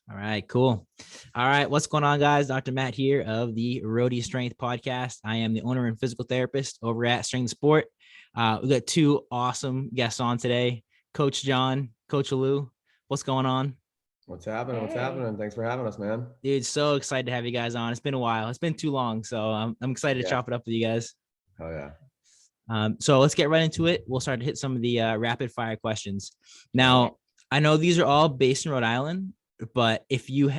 All right, cool. All right, what's going on, guys? Dr. Matt here of the Rhody Strength Podcast. I am the owner and physical therapist over at Strength Sport. We got two awesome guests on today, Coach John, Coach Alu. What's going on? What's happening? What's happening? Thanks for having us, man. Dude, so excited to have you guys on. It's been a while. It's been too long, so I'm excited to chop it up with you guys. Oh yeah. So let's get right into it. We'll start to hit some of the rapid fire questions. Now, I know these are all based in Rhode Island, but if you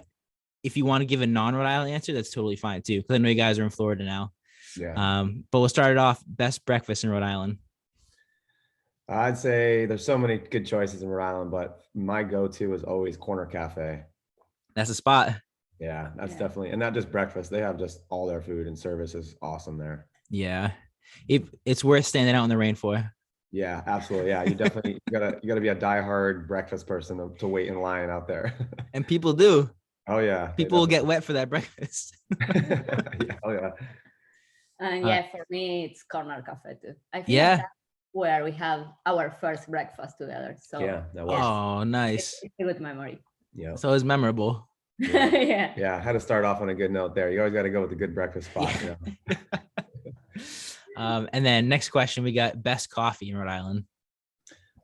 want to give a non-Rhode Island answer, that's totally fine too. Because I know you guys are in Florida now. Yeah. But we'll start it off. Best breakfast in Rhode Island. I'd say there's so many good choices in Rhode Island, but my go-to is always Corner Cafe. That's a spot. Yeah, that's definitely, and not just breakfast. They have just all their food and service is awesome there. Yeah, it's worth standing out in the rain for. Yeah, absolutely. Yeah, you definitely you gotta be a diehard breakfast person to wait in line out there. And people do. Oh yeah, people will get wet for that breakfast. Yeah, oh yeah. And for me, it's Corner Cafe too. I think that's where we have our first breakfast together. So that was. Oh, nice. It's a good memory. Yeah. So it's memorable. Yeah. Yeah, I had to start off on a good note there. You always got to go with a good breakfast spot. Yeah. You know? And then next question, we got best coffee in Rhode Island.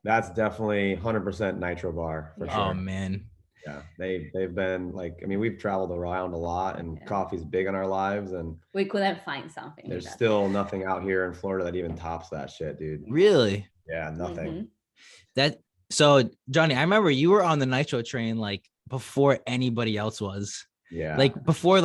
That's definitely 100% Nitro Bar for sure. Oh man. Yeah, they've been like, I mean, we've traveled around a lot, and coffee's big in our lives, and we couldn't find something. There's still nothing out here in Florida that even tops that shit, dude. Really? Yeah, nothing. So Johnny, I remember you were on the Nitro train like before anybody else was. Yeah. Like before,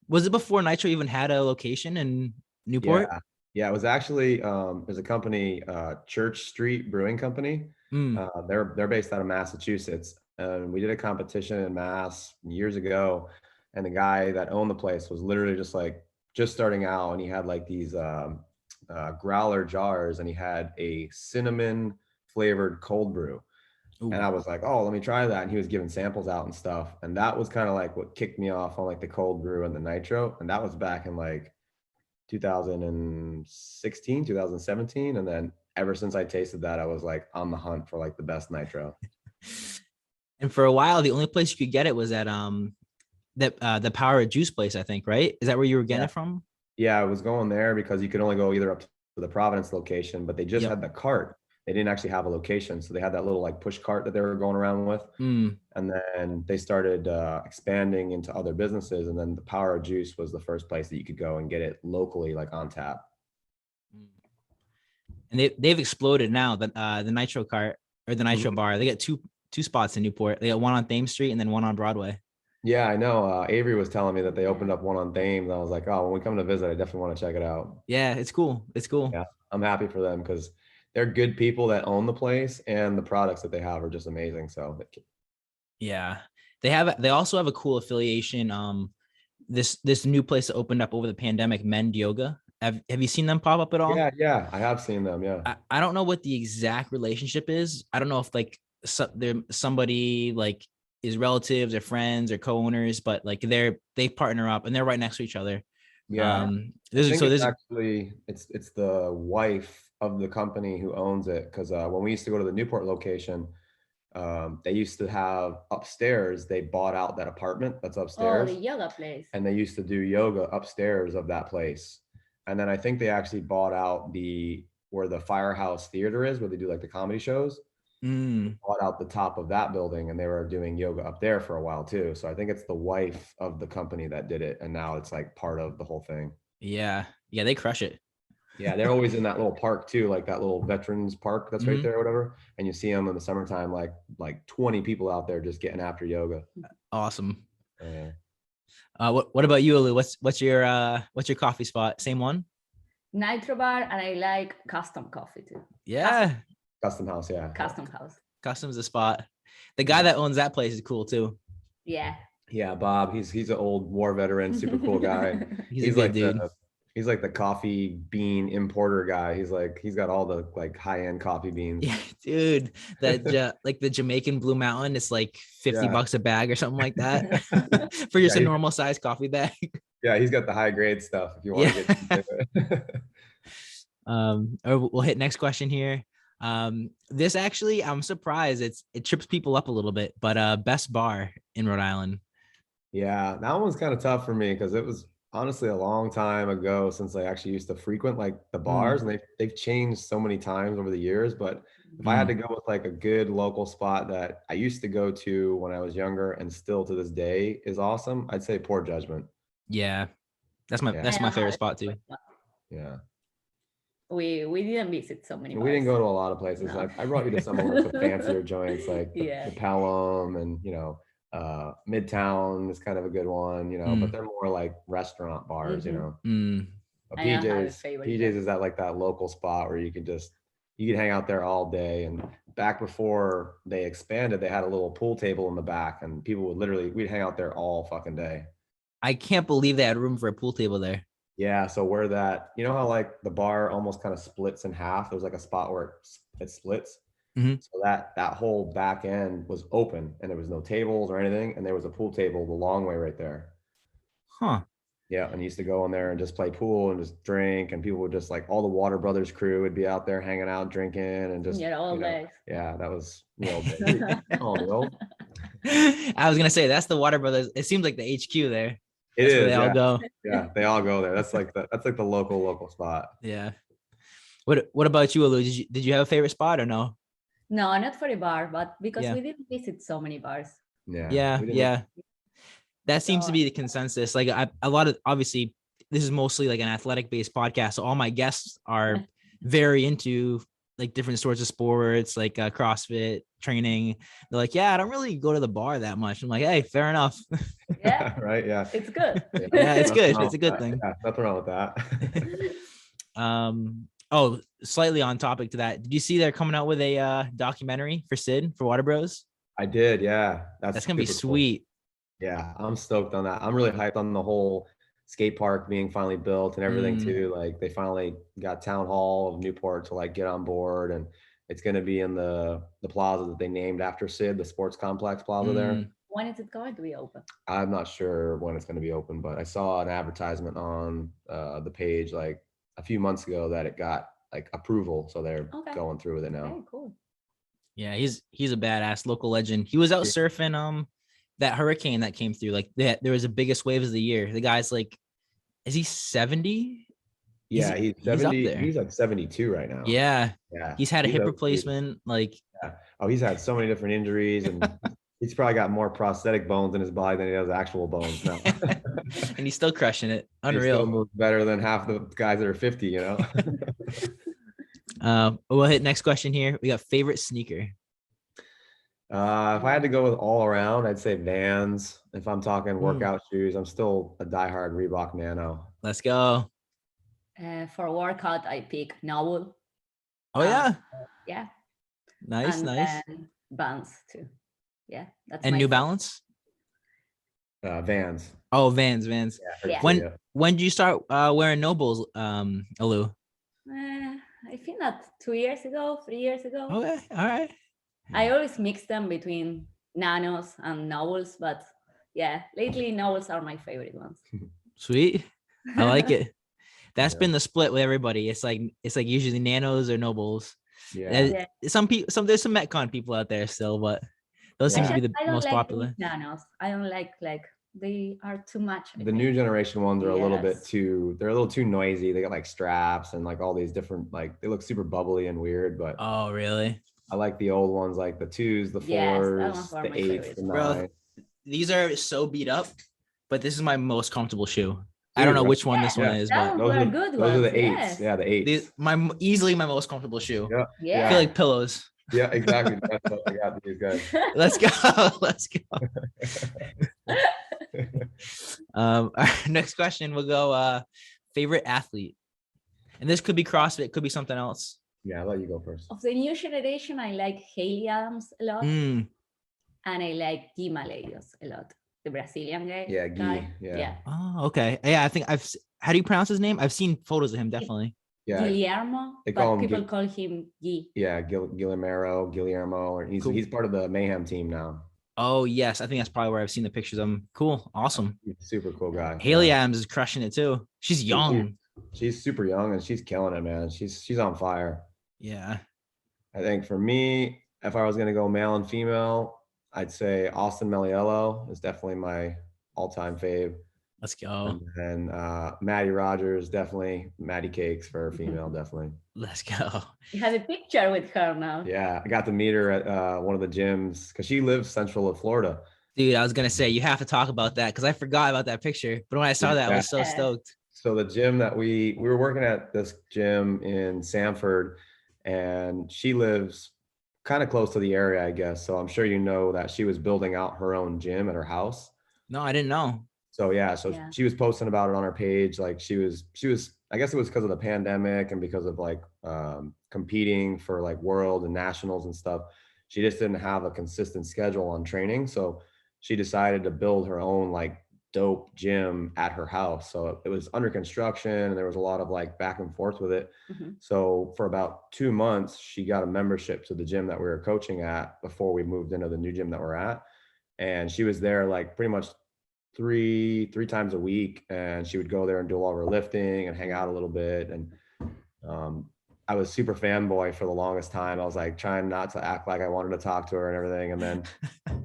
was it before Nitro even had a location in Newport? Yeah, it was actually there's a company, Church Street Brewing Company. They're based out of Massachusetts, and we did a competition in Mass years ago, and the guy that owned the place was literally just starting out, and he had like these growler jars, and he had a cinnamon flavored cold brew. Ooh. And I was like, oh, let me try that. And he was giving samples out and stuff, and that was kind of like what kicked me off on like the cold brew and the Nitro, and that was back in like 2016, 2017. And then ever since I tasted that, I was like on the hunt for like the best Nitro. And for a while, the only place you could get it was at the Power of Juice place, I think, right? Is that where you were getting it from? Yeah, I was going there because you could only go either up to the Providence location, but they just had the cart. They didn't actually have a location. So they had that little like push cart that they were going around with. And then they started expanding into other businesses. And then the Power of Juice was the first place that you could go and get it locally, like on tap. And they've exploded now. The Nitro cart or the Nitro bar, they got two spots in Newport. They got one on Thames Street and then one on Broadway. Yeah, I know. Avery was telling me that they opened up one on Thames. I was like, oh, when we come to visit, I definitely want to check it out. Yeah, it's cool. It's cool. Yeah, I'm happy for them because they're good people that own the place, and the products that they have are just amazing. So yeah, they also have a cool affiliation. This new place that opened up over the pandemic, Mend Yoga. Have you seen them pop up at all? Yeah, I have seen them. Yeah, I don't know what the exact relationship is. I don't know if like somebody like is relatives or friends or co-owners, but like they partner up and they're right next to each other. Yeah, actually it's the wife of the company who owns it, because when we used to go to the Newport location, they used to have upstairs, they bought out that apartment that's upstairs. Oh, the yoga place. And they used to do yoga upstairs of that place. And then I think they actually bought out where the Firehouse Theater is, where they do like the comedy shows. Bought out the top of that building, and they were doing yoga up there for a while too. So I think it's the wife of the company that did it, and now it's like part of the whole thing. Yeah, they crush it. Yeah, they're always in that little park too, like that little veterans park that's right there or whatever. And you see them in the summertime, like 20 people out there just getting after yoga. Awesome. What about you, Alu? What's your coffee spot? Same one? Nitro Bar, and I like Custom Coffee too. Yeah. Custom House, yeah. Custom House. Custom's the spot. The guy that owns that place is cool too. Yeah. Yeah, Bob. He's an old war veteran, super cool guy. he's like dude. He's like the coffee bean importer guy. He's got all the like high-end coffee beans. Yeah, dude. That like the Jamaican Blue Mountain, it's like $50 a bag or something like that for just a normal size coffee bag. Yeah, he's got the high grade stuff if you want to get into it. We'll hit next question here. This actually, I'm surprised it trips people up a little bit, but best bar in Rhode Island. Yeah, that one's kind of tough for me because it was honestly a long time ago since I actually used to frequent like the bars, and they've changed so many times over the years. But if I had to go with like a good local spot that I used to go to when I was younger and still to this day is awesome, I'd say Poor Judgment. Yeah, that's my favorite spot too. Yeah. We didn't visit so many bars. We didn't go to a lot of places. No. I brought you to some of the fancier joints like Yeah. the Pelham and, Midtown is kind of a good one, but they're more like restaurant bars, PJ's is that local spot where you can hang out there all day. And back before they expanded, they had a little pool table in the back and people we'd hang out there all fucking day. I can't believe they had room for a pool table there. Yeah. So where how like the bar almost kind of splits in half. There's like a spot where it splits. Mm-hmm. So that whole back end was open and there was no tables or anything. And there was a pool table the long way right there. Huh. Yeah. And used to go in there and just play pool and just drink. And people would just like all the Water Brothers crew would be out there hanging out, drinking and just. Yeah, all day. Yeah. That was real big. I was going to say that's the Water Brothers. It seems like the HQ there. It is. They all go. Yeah. They all go there. That's like the local spot. Yeah. What about you, Alu? Did you have a favorite spot or no? No, not for a bar, but because we didn't visit so many bars. Yeah. That seems to be the consensus. Like a lot of, obviously, this is mostly like an athletic-based podcast. So all my guests are very into like different sorts of sports, like CrossFit training. They're like, yeah, I don't really go to the bar that much. I'm like, hey, fair enough. Yeah. Right. Yeah. It's good. Yeah, it's good. It's a good thing. Yeah, nothing wrong with that. Oh, slightly on topic to that. Did you see they're coming out with a documentary for Sid for Water Bros? I did. Yeah. That's going to be sweet. Cool. Yeah. I'm stoked on that. I'm really hyped on the whole skate park being finally built and everything too. Like they finally got Town Hall of Newport to like get on board, and it's going to be in the plaza that they named after Sid, the sports complex plaza there. When is it going to be open? I'm not sure when it's going to be open, but I saw an advertisement on the page like a few months ago that it got like approval. So they're going through with it now. Okay, cool. Yeah, he's a badass local legend. He was out surfing that hurricane that came through. Like there was the biggest waves of the year. The guy's like, is he 70? Yeah, he's 70. He's like 72 right now. Yeah. He's had a hip replacement. Like, oh, he's had so many different injuries, and he's probably got more prosthetic bones in his body than he does actual bones now. And he's still crushing it. Unreal. He still moves better than half the guys that are 50. We'll hit next question here. We got favorite sneaker. If I had to go with all around, I'd say Vans. If I'm talking workout shoes, I'm still a diehard Reebok Nano. Let's go. For workout, I pick Noble. Oh yeah. Yeah. Nice. And Vans too. Yeah. That's and New Balance. Vans. Oh, Vans. Yeah. When did you start wearing Nobles, Alu? I think that 3 years ago. Okay, all right. I always mix them between Nanos and Nobles, but yeah, lately Nobles are my favorite ones. Sweet. I like it. That's been the split with everybody. It's like usually Nanos or Nobles. Yeah. There's some Metcon people out there still, but those seem to be the most popular. Nanos. I don't like they are too much. The new generation ones are a little bit they're a little too noisy. They got like straps and like all these different, like they look super bubbly and weird, but oh really? I like the old ones, like the 2s, the 4s, the 8s, the 9s. Bro, these are so beat up, but this is my most comfortable shoe. I don't know which one this one is, but those are good ones. Those are the 8s. Yeah, the 8s. Easily my most comfortable shoe. Yeah. I feel like pillows. Yeah, exactly. That's what I got these guys. Let's go. Our next question will go favorite athlete, and this could be CrossFit, could be something else. Yeah, I'll let you go first. Of the new generation, I like Haley Adams a lot, and I like Guy Malheiros a lot, the Brazilian guy. Yeah, Guy. Yeah. Oh, okay. Yeah, I think how do you pronounce his name? I've seen photos of him, definitely. Yeah. Guillermo, but people call him Guy. Yeah, Guillermo, or he's part of the Mayhem team now. Oh yes, I think that's probably where I've seen the pictures of him. Cool, awesome. Super cool guy. Haley Adams is crushing it too. She's young. She's super young and she's killing it, man. She's on fire. Yeah. I think for me, if I was going to go male and female, I'd say Austin Meliello is definitely my all-time fave. Let's go. And then Maddie Rogers, definitely. Maddie Cakes for female, definitely. Let's go. You have a picture with her now. Yeah, I got to meet her at one of the gyms because she lives central of Florida. Dude, I was going to say, you have to talk about that because I forgot about that picture. But when I saw that, I was so stoked. So the gym that we were working at, this gym in Sanford, and she lives kind of close to the area, I guess. So I'm sure you know that she was building out her own gym at her house. No, I didn't know. So she was posting about it on her page. Like she was, I guess it was because of the pandemic and because of like competing for like world and nationals and stuff. She just didn't have a consistent schedule on training. So she decided to build her own like dope gym at her house. So it was under construction and there was a lot of like back and forth with it. So for about 2 months, she got a membership to the gym that we were coaching at before we moved into the new gym that we're at. And she was there like pretty much three times a week, and she would go there and do all her lifting and hang out a little bit. And I was super fanboy for the longest time. I was like trying not to act like I wanted to talk to her and everything. And then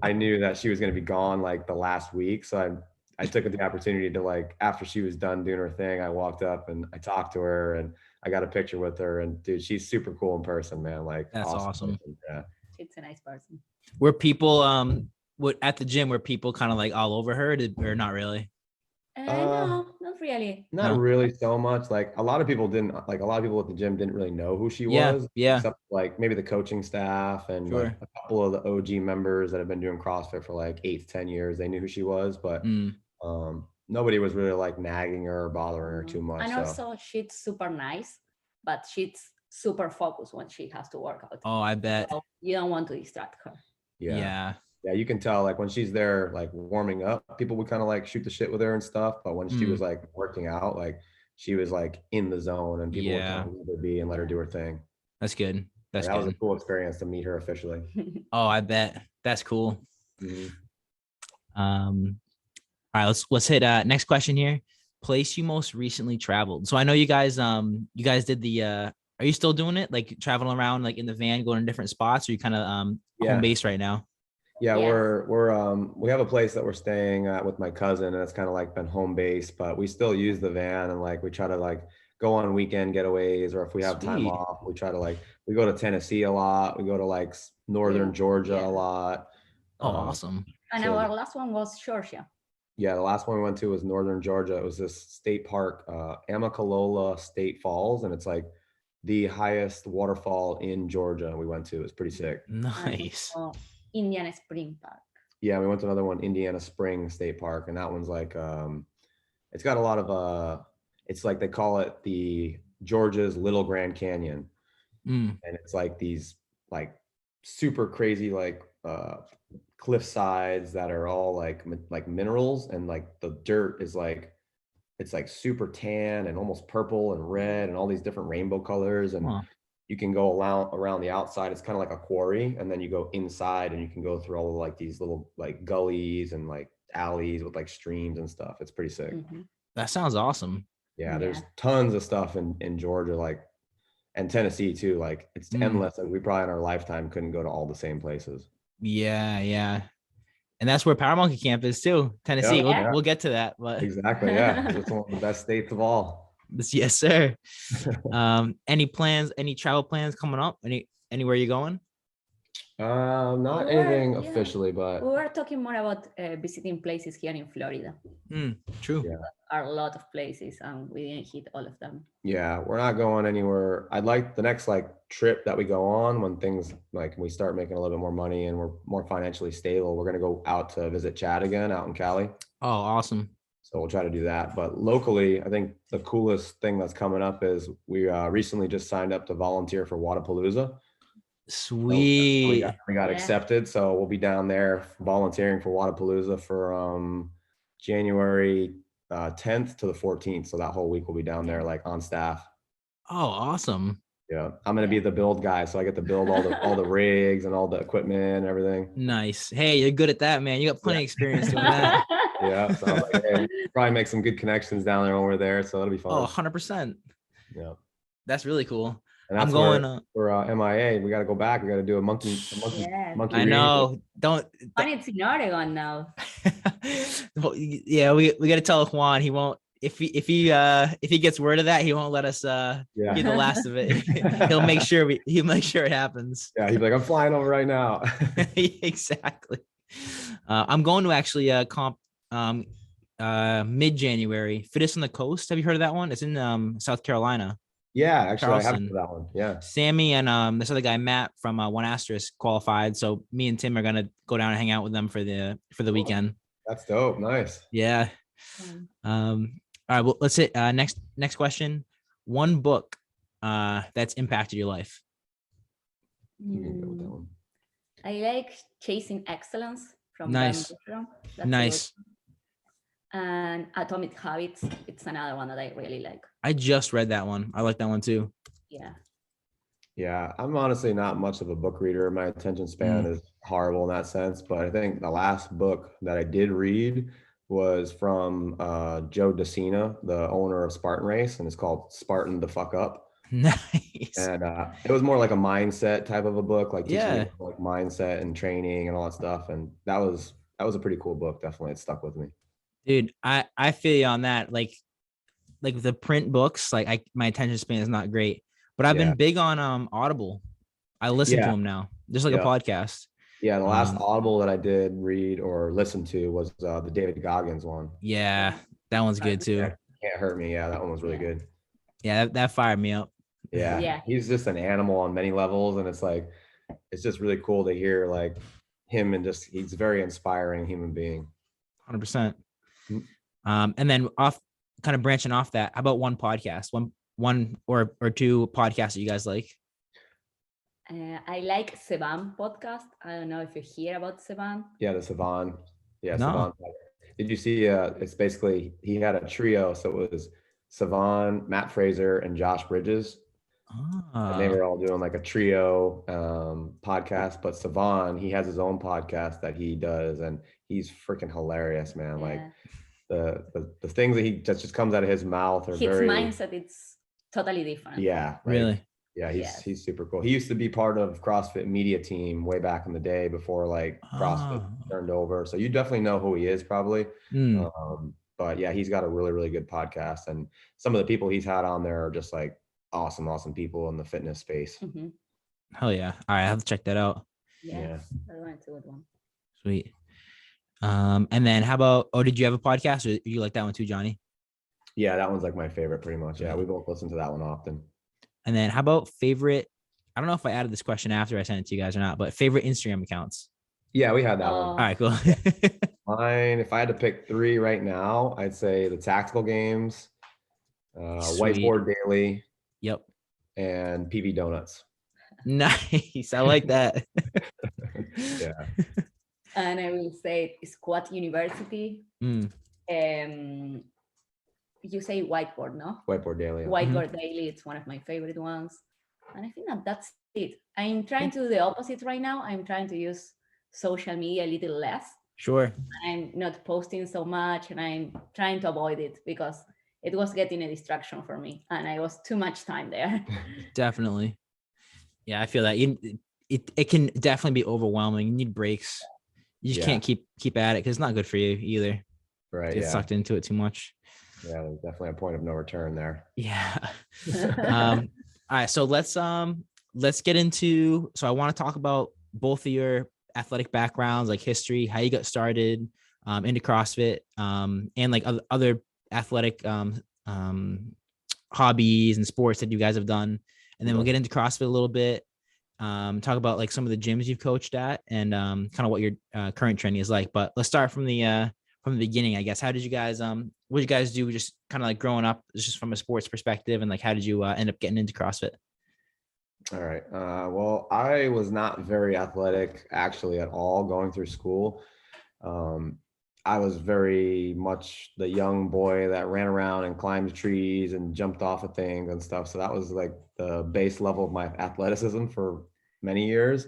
I knew that she was going to be gone like the last week. So I took the opportunity to like, after she was done doing her thing, I walked up and I talked to her and I got a picture with her. And dude, she's super cool in person, man. Like that's awesome. Yeah. She's a nice person. Were people at the gym, were people kind of like all over her or not really? No, not really. Not really so much. Like a lot of people at the gym didn't really know who she was. Yeah. Except like maybe the coaching staff and like a couple of the OG members that have been doing CrossFit for like 8 to 10 years. They knew who she was, but nobody was really like nagging her or bothering her too much. And also she's super nice, but she's super focused when she has to work out. Oh, I bet. So you don't want to distract her. Yeah, you can tell like when she's there like warming up, people would kind of like shoot the shit with her and stuff, but when she was like working out, like she was like in the zone and people would kind of leave her be and let her do her thing. That's good. That was a cool experience to meet her officially. Oh, I bet. That's cool. All right, let's hit next question here. Place you most recently traveled. So I know you guys did the are you still doing it, like traveling around like in the van going to different spots, or you kind of home base right now? Yeah, we have a place that we're staying at with my cousin, and it's kind of like been home base, but we still use the van and like we try to like go on weekend getaways, or if we have time off, we try to like, we go to Tennessee a lot, we go to like northern Georgia a lot. Oh, awesome. And our last one was Georgia. Yeah, the last one we went to was northern Georgia. It was this state park, Amicalola State Falls, and it's like the highest waterfall in Georgia we went to. It was pretty sick. Nice. Indiana Spring Park. Yeah, we went to another one, Indiana Springs State Park, and that one's like it's got a lot of it's like they call it the Georgia's Little Grand Canyon. And it's like these like super crazy like cliff sides that are all like minerals, and like the dirt is like, it's like super tan and almost purple and red and all these different rainbow colors. And you can go around the outside. It's kind of like a quarry. And then you go inside and you can go through all of like these little like gullies and like alleys with like streams and stuff. It's pretty sick. That sounds awesome. Yeah, there's tons of stuff in Georgia, like, and Tennessee too. Like it's endless. And we probably in our lifetime couldn't go to all the same places. Yeah. And that's where Power Monkey Camp is too. Tennessee. We'll get to that. But exactly. Yeah. It's one of the best states of all. Yes, sir. Any plans, any travel plans coming up? Anywhere you going? Not anything officially, but we were talking more about visiting places here in Florida. True. There are a lot of places and we didn't hit all of them. Yeah, we're not going anywhere. I'd like the next like trip that we go on when things like we start making a little bit more money and we're more financially stable. We're gonna go out to visit Chad again out in Cali. Oh, awesome. So we'll try to do that. But locally, I think the coolest thing that's coming up is we recently just signed up to volunteer for Wodapalooza. Sweet. So we got accepted. So we'll be down there volunteering for Wodapalooza for January 10th to the 14th. So that whole week we'll be down there like on staff. Oh, awesome. Yeah. I'm going to be the build guy. So I get to build all the rigs and all the equipment and everything. Nice. Hey, you're good at that, man. You got plenty of experience doing that. Yeah. So like, hey, probably make some good connections down there when we're there. So that'll be fun. Oh, 100%. Yeah. That's really cool. And that's I'm going. we're MIA. We got to go back. We got to do a monkey. Monkey I know. read. Don't. And it's in Oregon now. Well, yeah, we got to tell Juan he won't. If he gets word of that, he won't let us hear the last of it. he'll make sure it happens. Yeah, he'd be like, I'm flying over right now. Exactly. I'm going to actually comp mid-January. Fittest on the Coast. Have you heard of that one? It's in South Carolina. Yeah, actually, Charleston. I have heard that one. Yeah. Sammy and this other guy Matt from One Asterisk qualified. So me and Tim are gonna go down and hang out with them for the weekend. That's dope. Nice. Yeah. All right. Well, let's hit next question. One book that's impacted your life. I like Chasing Excellence from Nice. Nice. And Atomic Habits. It's another one that I really like. I just read that one. I like that one too. Yeah. Yeah, I'm honestly not much of a book reader. My attention span is horrible in that sense. But I think the last book that I did read was from Joe DeCina, the owner of Spartan Race, and it's called Spartan the Fuck Up. Nice. And it was more like a mindset type of a book, like teaching Yeah, like mindset and training and all that stuff. And that was a pretty cool book. Definitely, it stuck with me. dude. I feel you on that. Like the print books, like my attention span is not great, but I've been big on Audible. I listen to them now, just like a podcast. Yeah, the last Audible that I did read or listen to was the David Goggins one. Yeah, that one's good too. Can't Hurt Me. Yeah, that one was really good. Yeah, that fired me up. Yeah, he's just an animal on many levels, and it's just really cool to hear like him, and just he's a very inspiring human being. 100%. And then kind of branching off that, how about one podcast, one or two podcasts that you guys like? I like Sevan podcast. I don't know if you hear about Sevan. Yeah, the Sevan. Yeah, no. Sevan. Did you see? It's basically he had a trio, so it was Sevan, Matt Fraser, and Josh Bridges. And they were all doing like a trio podcast. But Sevan, he has his own podcast that he does, and he's freaking hilarious, man. Yeah. Like the things that he just comes out of his mouth are his mindset. It's totally different. Yeah, right? Really. Yeah, he's super cool. He used to be part of CrossFit media team way back in the day before like CrossFit turned over. So you definitely know who he is probably. But yeah, he's got a really, really good podcast, and some of the people he's had on there are just like awesome people in the fitness space. Hell yeah. All right, I have to check that out. Yeah. That's a good one. Sweet. And then how about, did you have a podcast, or you like that one too, Johnny? Yeah, that one's like my favorite pretty much. Yeah, we both listen to that one often. And then how about favorite, I don't know if I added this question after I sent it to you guys or not, but favorite Instagram accounts? Yeah, we had that one. All right, cool. Mine, if I had to pick 3 right now, I'd say the Tactical Games, Whiteboard Daily. Yep. And PB Donuts. Nice. I like that. Yeah. And I will say Squat University. You say Whiteboard, no? Whiteboard Daily. Yeah. Whiteboard Daily. It's one of my favorite ones. And I think that's it. I'm trying to do the opposite right now. I'm trying to use social media a little less. Sure. I'm not posting so much, and I'm trying to avoid it because it was getting a distraction for me, and I was too much time there. Definitely. Yeah, I feel that it can definitely be overwhelming. You need breaks. You just can't keep at it because it's not good for you either. Right. Get sucked into it too much. Yeah, there's definitely a point of no return there. Yeah. All right. So let's get into, so I want to talk about both of your athletic backgrounds, like history, how you got started into CrossFit, and like other athletic hobbies and sports that you guys have done. And then we'll get into CrossFit a little bit, talk about like some of the gyms you've coached at, and kind of what your current training is like. But let's start from the beginning, I guess. How did you guys what did you guys do just kind of like growing up, just from a sports perspective, and like how did you end up getting into CrossFit? All right. Well, I was not very athletic actually at all going through school. I was very much the young boy that ran around and climbed trees and jumped off of things and stuff. So that was like the base level of my athleticism for many years.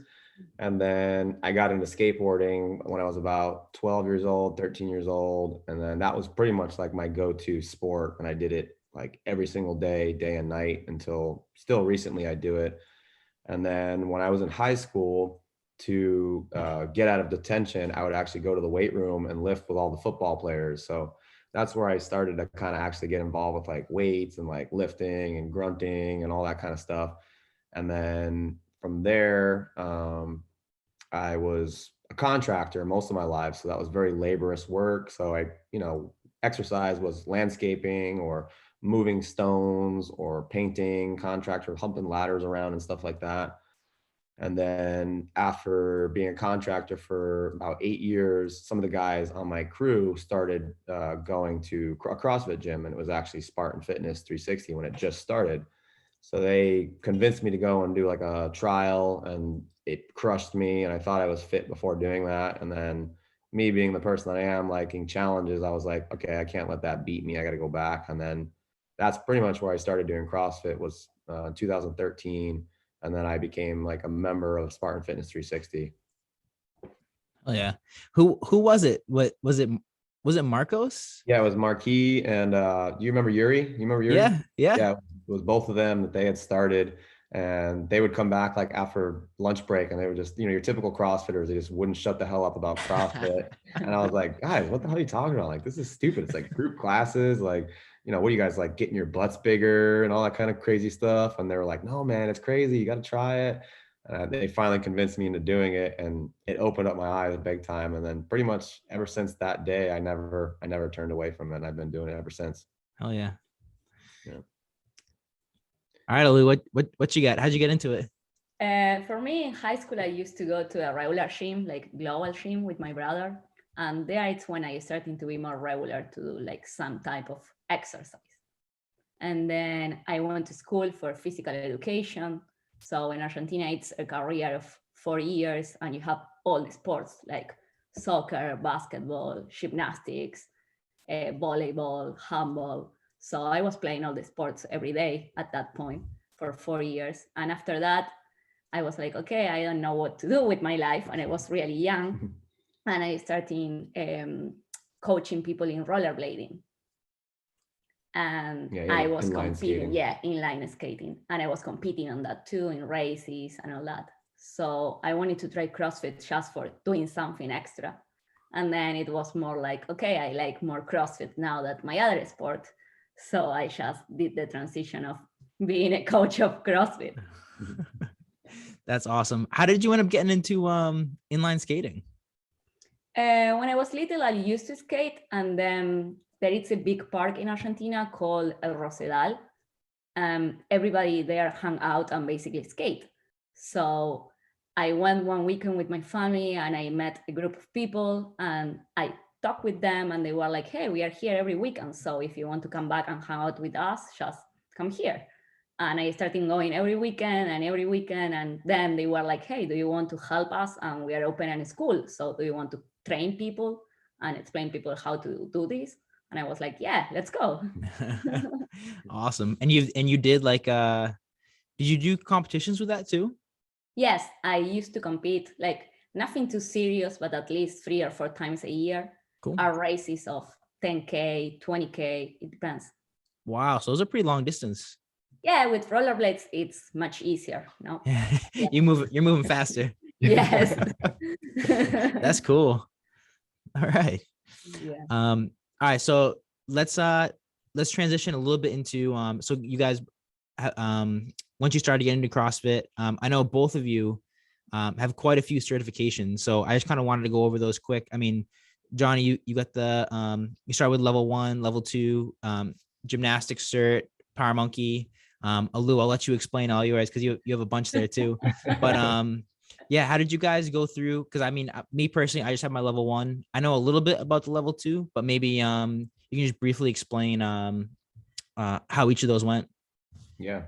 And then I got into skateboarding when I was about 12 years old, 13 years old. And then that was pretty much like my go-to sport. And I did it like every single day, day and night, until still recently I do it. And then when I was in high school, to get out of detention, I would actually go to the weight room and lift with all the football players. So that's where I started to kind of actually get involved with like weights and like lifting and grunting and all that kind of stuff. And then from there, I was a contractor most of my life. So that was very laborious work. So I, exercise was landscaping or moving stones or painting, contractor, humping ladders around and stuff like that. And then after being a contractor for about 8 years, some of the guys on my crew started going to a CrossFit gym, and it was actually Spartan Fitness 360 when it just started. So they convinced me to go and do like a trial, and it crushed me. And I thought I was fit before doing that. And then me being the person that I am, liking challenges, I was like, okay, I can't let that beat me. I got to go back. And then that's pretty much where I started doing CrossFit, was 2013. And then I became like a member of Spartan Fitness 360. Oh yeah. Who was it? What was it? Was it Marcos? Yeah, it was Marquis and do you remember Yuri? You remember Yuri? Yeah. Yeah, it was both of them that they had started, and they would come back like after lunch break, and they were just, your typical CrossFitters, they just wouldn't shut the hell up about CrossFit. And I was like, guys, what the hell are you talking about? Like, this is stupid. It's like group classes, like, what are you guys like, getting your butts bigger and all that kind of crazy stuff? And they were like, no, man, it's crazy. You got to try it. They finally convinced me into doing it, and it opened up my eyes big time. And then pretty much ever since that day, I never turned away from it. And I've been doing it ever since. Hell yeah. Yeah. All right, Alu, what you got? How'd you get into it? For me, in high school, I used to go to a regular gym, like global gym, with my brother. And there it's when I started to be more regular to do like some type of exercise. And then I went to school for physical education. So in Argentina, it's a career of 4 years, and you have all the sports like soccer, basketball, gymnastics, volleyball, handball. So I was playing all the sports every day at that point for 4 years. And after that, I was like, okay, I don't know what to do with my life. And I was really young. And I started coaching people in rollerblading. And I was competing, inline skating. And I was competing on that too, in races and all that. So I wanted to try CrossFit just for doing something extra. And then it was more like, okay, I like more CrossFit now than my other sport. So I just did the transition of being a coach of CrossFit. That's awesome. How did you end up getting into inline skating? When I was little, I used to skate, and then there is a big park in Argentina called El Rosedal. Everybody there hung out and basically skate. So I went one weekend with my family, and I met a group of people, and I talked with them, and they were like, hey, we are here every weekend. So if you want to come back and hang out with us, just come here. And I started going every weekend. And then they were like, hey, do you want to help us? And we are opening a school. So do you want to train people and explain people how to do this? And I was like, yeah, let's go. Awesome. And you did like, did you do competitions with that too? Yes, I used to compete, like nothing too serious, but at least 3 or 4 times a year. Cool. Our races of 10K, 20K, it depends. Wow. So those are pretty long distance. Yeah, with rollerblades, it's much easier. No, yeah. You're moving faster. Yes. That's cool. All right. Yeah. All right. So let's transition a little bit into so you guys once you started getting into CrossFit, I know both of you have quite a few certifications. So I just kind of wanted to go over those quick. I mean, Johnny, you got the you started with level 1, level 2, gymnastics cert, Power Monkey. Alu, I'll let you explain all yours because you have a bunch there too. But yeah, how did you guys go through? Because I mean, me personally, I just have my level 1. I know a little bit about the level 2, but maybe you can just briefly explain how each of those went. Yeah.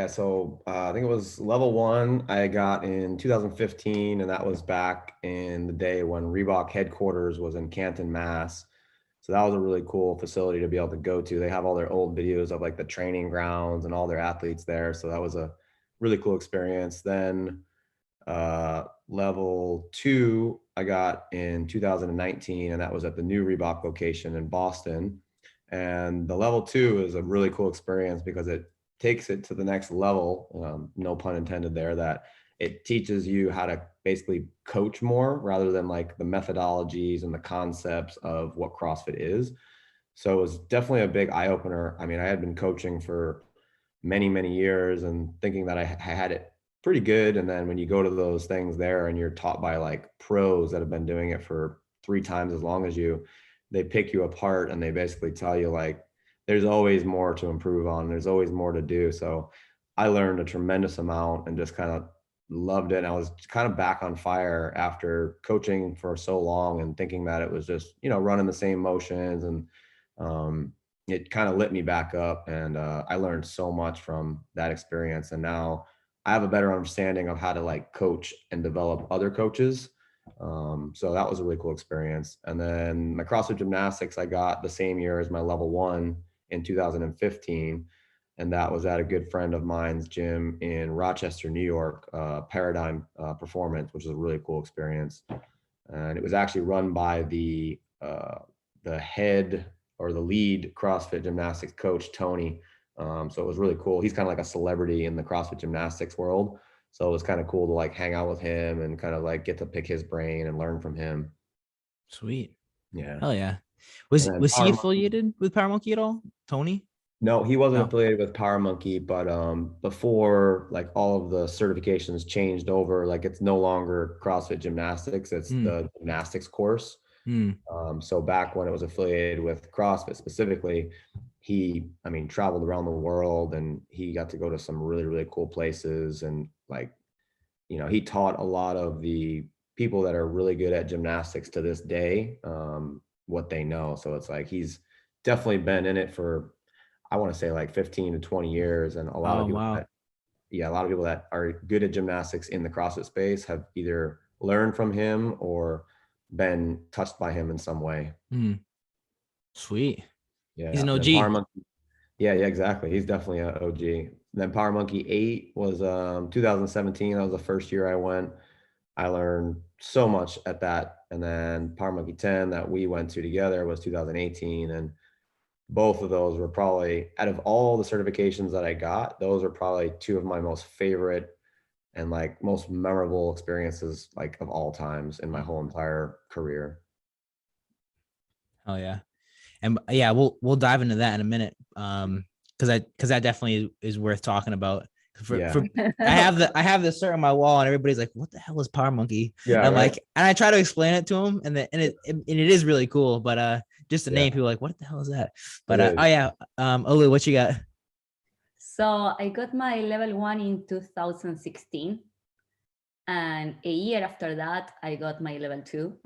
So I think it was level 1 I got in 2015, and that was back in the day when Reebok headquarters was in Canton, Mass. So that was a really cool facility to be able to go to. They have all their old videos of like the training grounds and all their athletes there. So that was a really cool experience. Then level 2 I got in 2019, and that was at the new Reebok location in Boston. And the level 2 is a really cool experience because it takes it to the next level, no pun intended there, that it teaches you how to basically coach more rather than like the methodologies and the concepts of what CrossFit is. So it was definitely a big eye opener. I mean, I had been coaching for many, many years and thinking that I had it pretty good. And then when you go to those things there and you're taught by like pros that have been doing it for 3 times as long as you, they pick you apart and they basically tell you like, there's always more to improve on. There's always more to do. So I learned a tremendous amount and just kind of loved it. And I was kind of back on fire after coaching for so long and thinking that it was just, running the same motions. And it kind of lit me back up. And I learned so much from that experience. And now I have a better understanding of how to like coach and develop other coaches. So that was a really cool experience. And then my CrossFit gymnastics, I got the same year as my level 1 in 2015. And that was at a good friend of mine's gym in Rochester, New York, Paradigm Performance, which is a really cool experience. And it was actually run by the head or the lead CrossFit gymnastics coach, Tony. So it was really cool. He's kind of like a celebrity in the CrossFit gymnastics world. So it was kind of cool to like hang out with him and kind of like get to pick his brain and learn from him. Sweet. Yeah. Hell yeah. Was he affiliated with Power Monkey at all, Tony? No, he wasn't affiliated with Power Monkey, but before like all of the certifications changed over, like it's no longer CrossFit gymnastics, it's the gymnastics course. So back when it was affiliated with CrossFit specifically, he traveled around the world and he got to go to some really, really cool places. And like, he taught a lot of the people that are really good at gymnastics to this day, what they know. So it's like, he's definitely been in it for, I want to say like 15 to 20 years. And a lot of people that are good at gymnastics in the CrossFit space have either learned from him or been touched by him in some way. Sweet. Yeah. He's an OG. Yeah, exactly. He's definitely an OG. And then Power Monkey 8 was 2017. That was the first year I went. I learned so much at that. And then Power Monkey 10 that we went to together was 2018. And both of those were probably, out of all the certifications that I got, those are probably 2 of my most favorite and like most memorable experiences like of all times in my whole entire career. Oh yeah. And yeah, we'll dive into that in a minute. Because that definitely is worth talking about. I have this cert on my wall and everybody's like, what the hell is Power Monkey? Yeah. And I'm like, and I try to explain it to them and it is really cool, but just the name, people are like, what the hell is that? But Alu, what you got? So I got my level 1 in 2016. And a year after that, I got my level 2.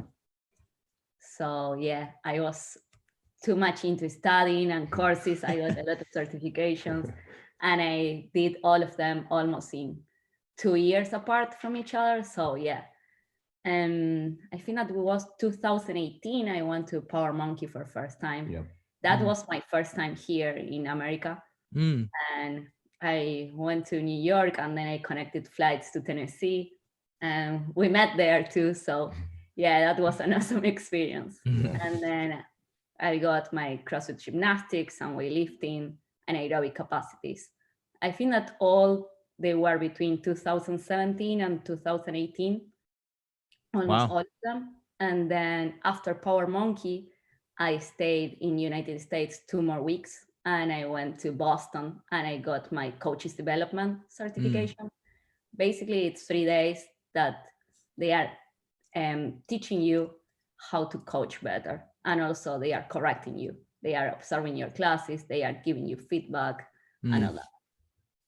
So yeah, I was too much into studying and courses. I got a lot of certifications and I did all of them almost in 2 years apart from each other. So yeah. And I think that it was 2018, I went to Power Monkey for the first time. Yeah. That was my first time here in America. And I went to New York and then I connected flights to Tennessee and we met there too. So yeah, that was an awesome experience. And then I got my CrossFit gymnastics and weightlifting and aerobic capacities. I think that all they were between 2017 and 2018, almost all of them. And then after Power Monkey, I stayed in United States 2 more weeks and I went to Boston and I got my coaches development certification. Basically, it's 3 days that they are teaching you how to coach better. And also they are correcting you. They are observing your classes. They are giving you feedback and all that.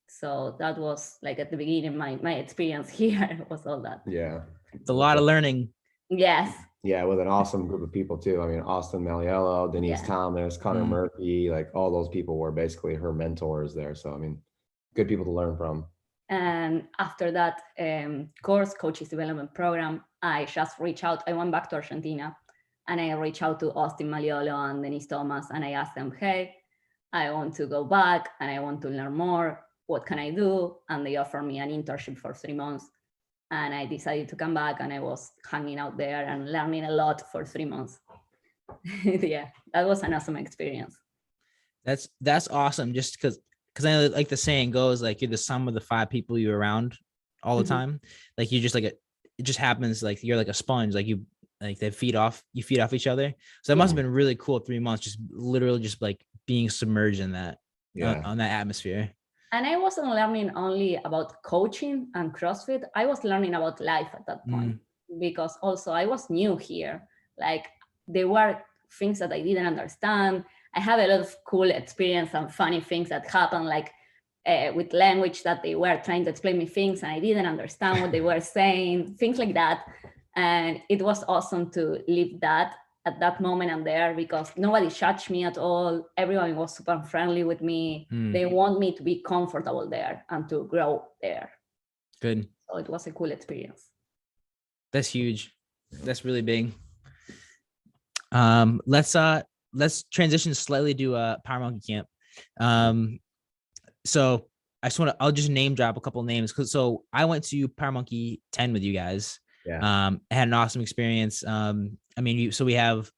So that was like at the beginning, my experience here was all that. Yeah. It's a lot of learning. Yes. Yeah, with an awesome group of people too. I mean, Austin Maliello, Denise Thomas, Connor Murphy, like all those people were basically her mentors there. So, I mean, good people to learn from. And after that coaches development program, I just reached out. I went back to Argentina and I reached out to Austin Maliello and Denise Thomas and I asked them, hey, I want to go back and I want to learn more. What can I do? And they offered me an internship for 3 months. And I decided to come back and I was hanging out there and learning a lot for 3 months. Yeah, that was an awesome experience. That's awesome. Just because I know, like the saying goes, like you're the sum of the 5 people you're around all the time. Like you just it just happens, like you're like a sponge, like you feed off each other. So it must have been really cool 3 months, just literally just like being submerged in that on that atmosphere. And I wasn't learning only about coaching and CrossFit. I was learning about life at that point because also I was new here. Like there were things that I didn't understand. I have a lot of cool experience and funny things that happened, like with language that they were trying to explain me things and I didn't understand what they were saying, things like that. And it was awesome to live that at that moment and there, because nobody judged me at all. Everyone was super friendly with me. They want me to be comfortable there and to grow there. Good. So it was a cool experience. That's huge. That's really big. Let's transition slightly to Power Monkey Camp. So I'll just name drop a couple of names. So I went to Power Monkey 10 with you guys. I had an awesome experience. I mean, so we have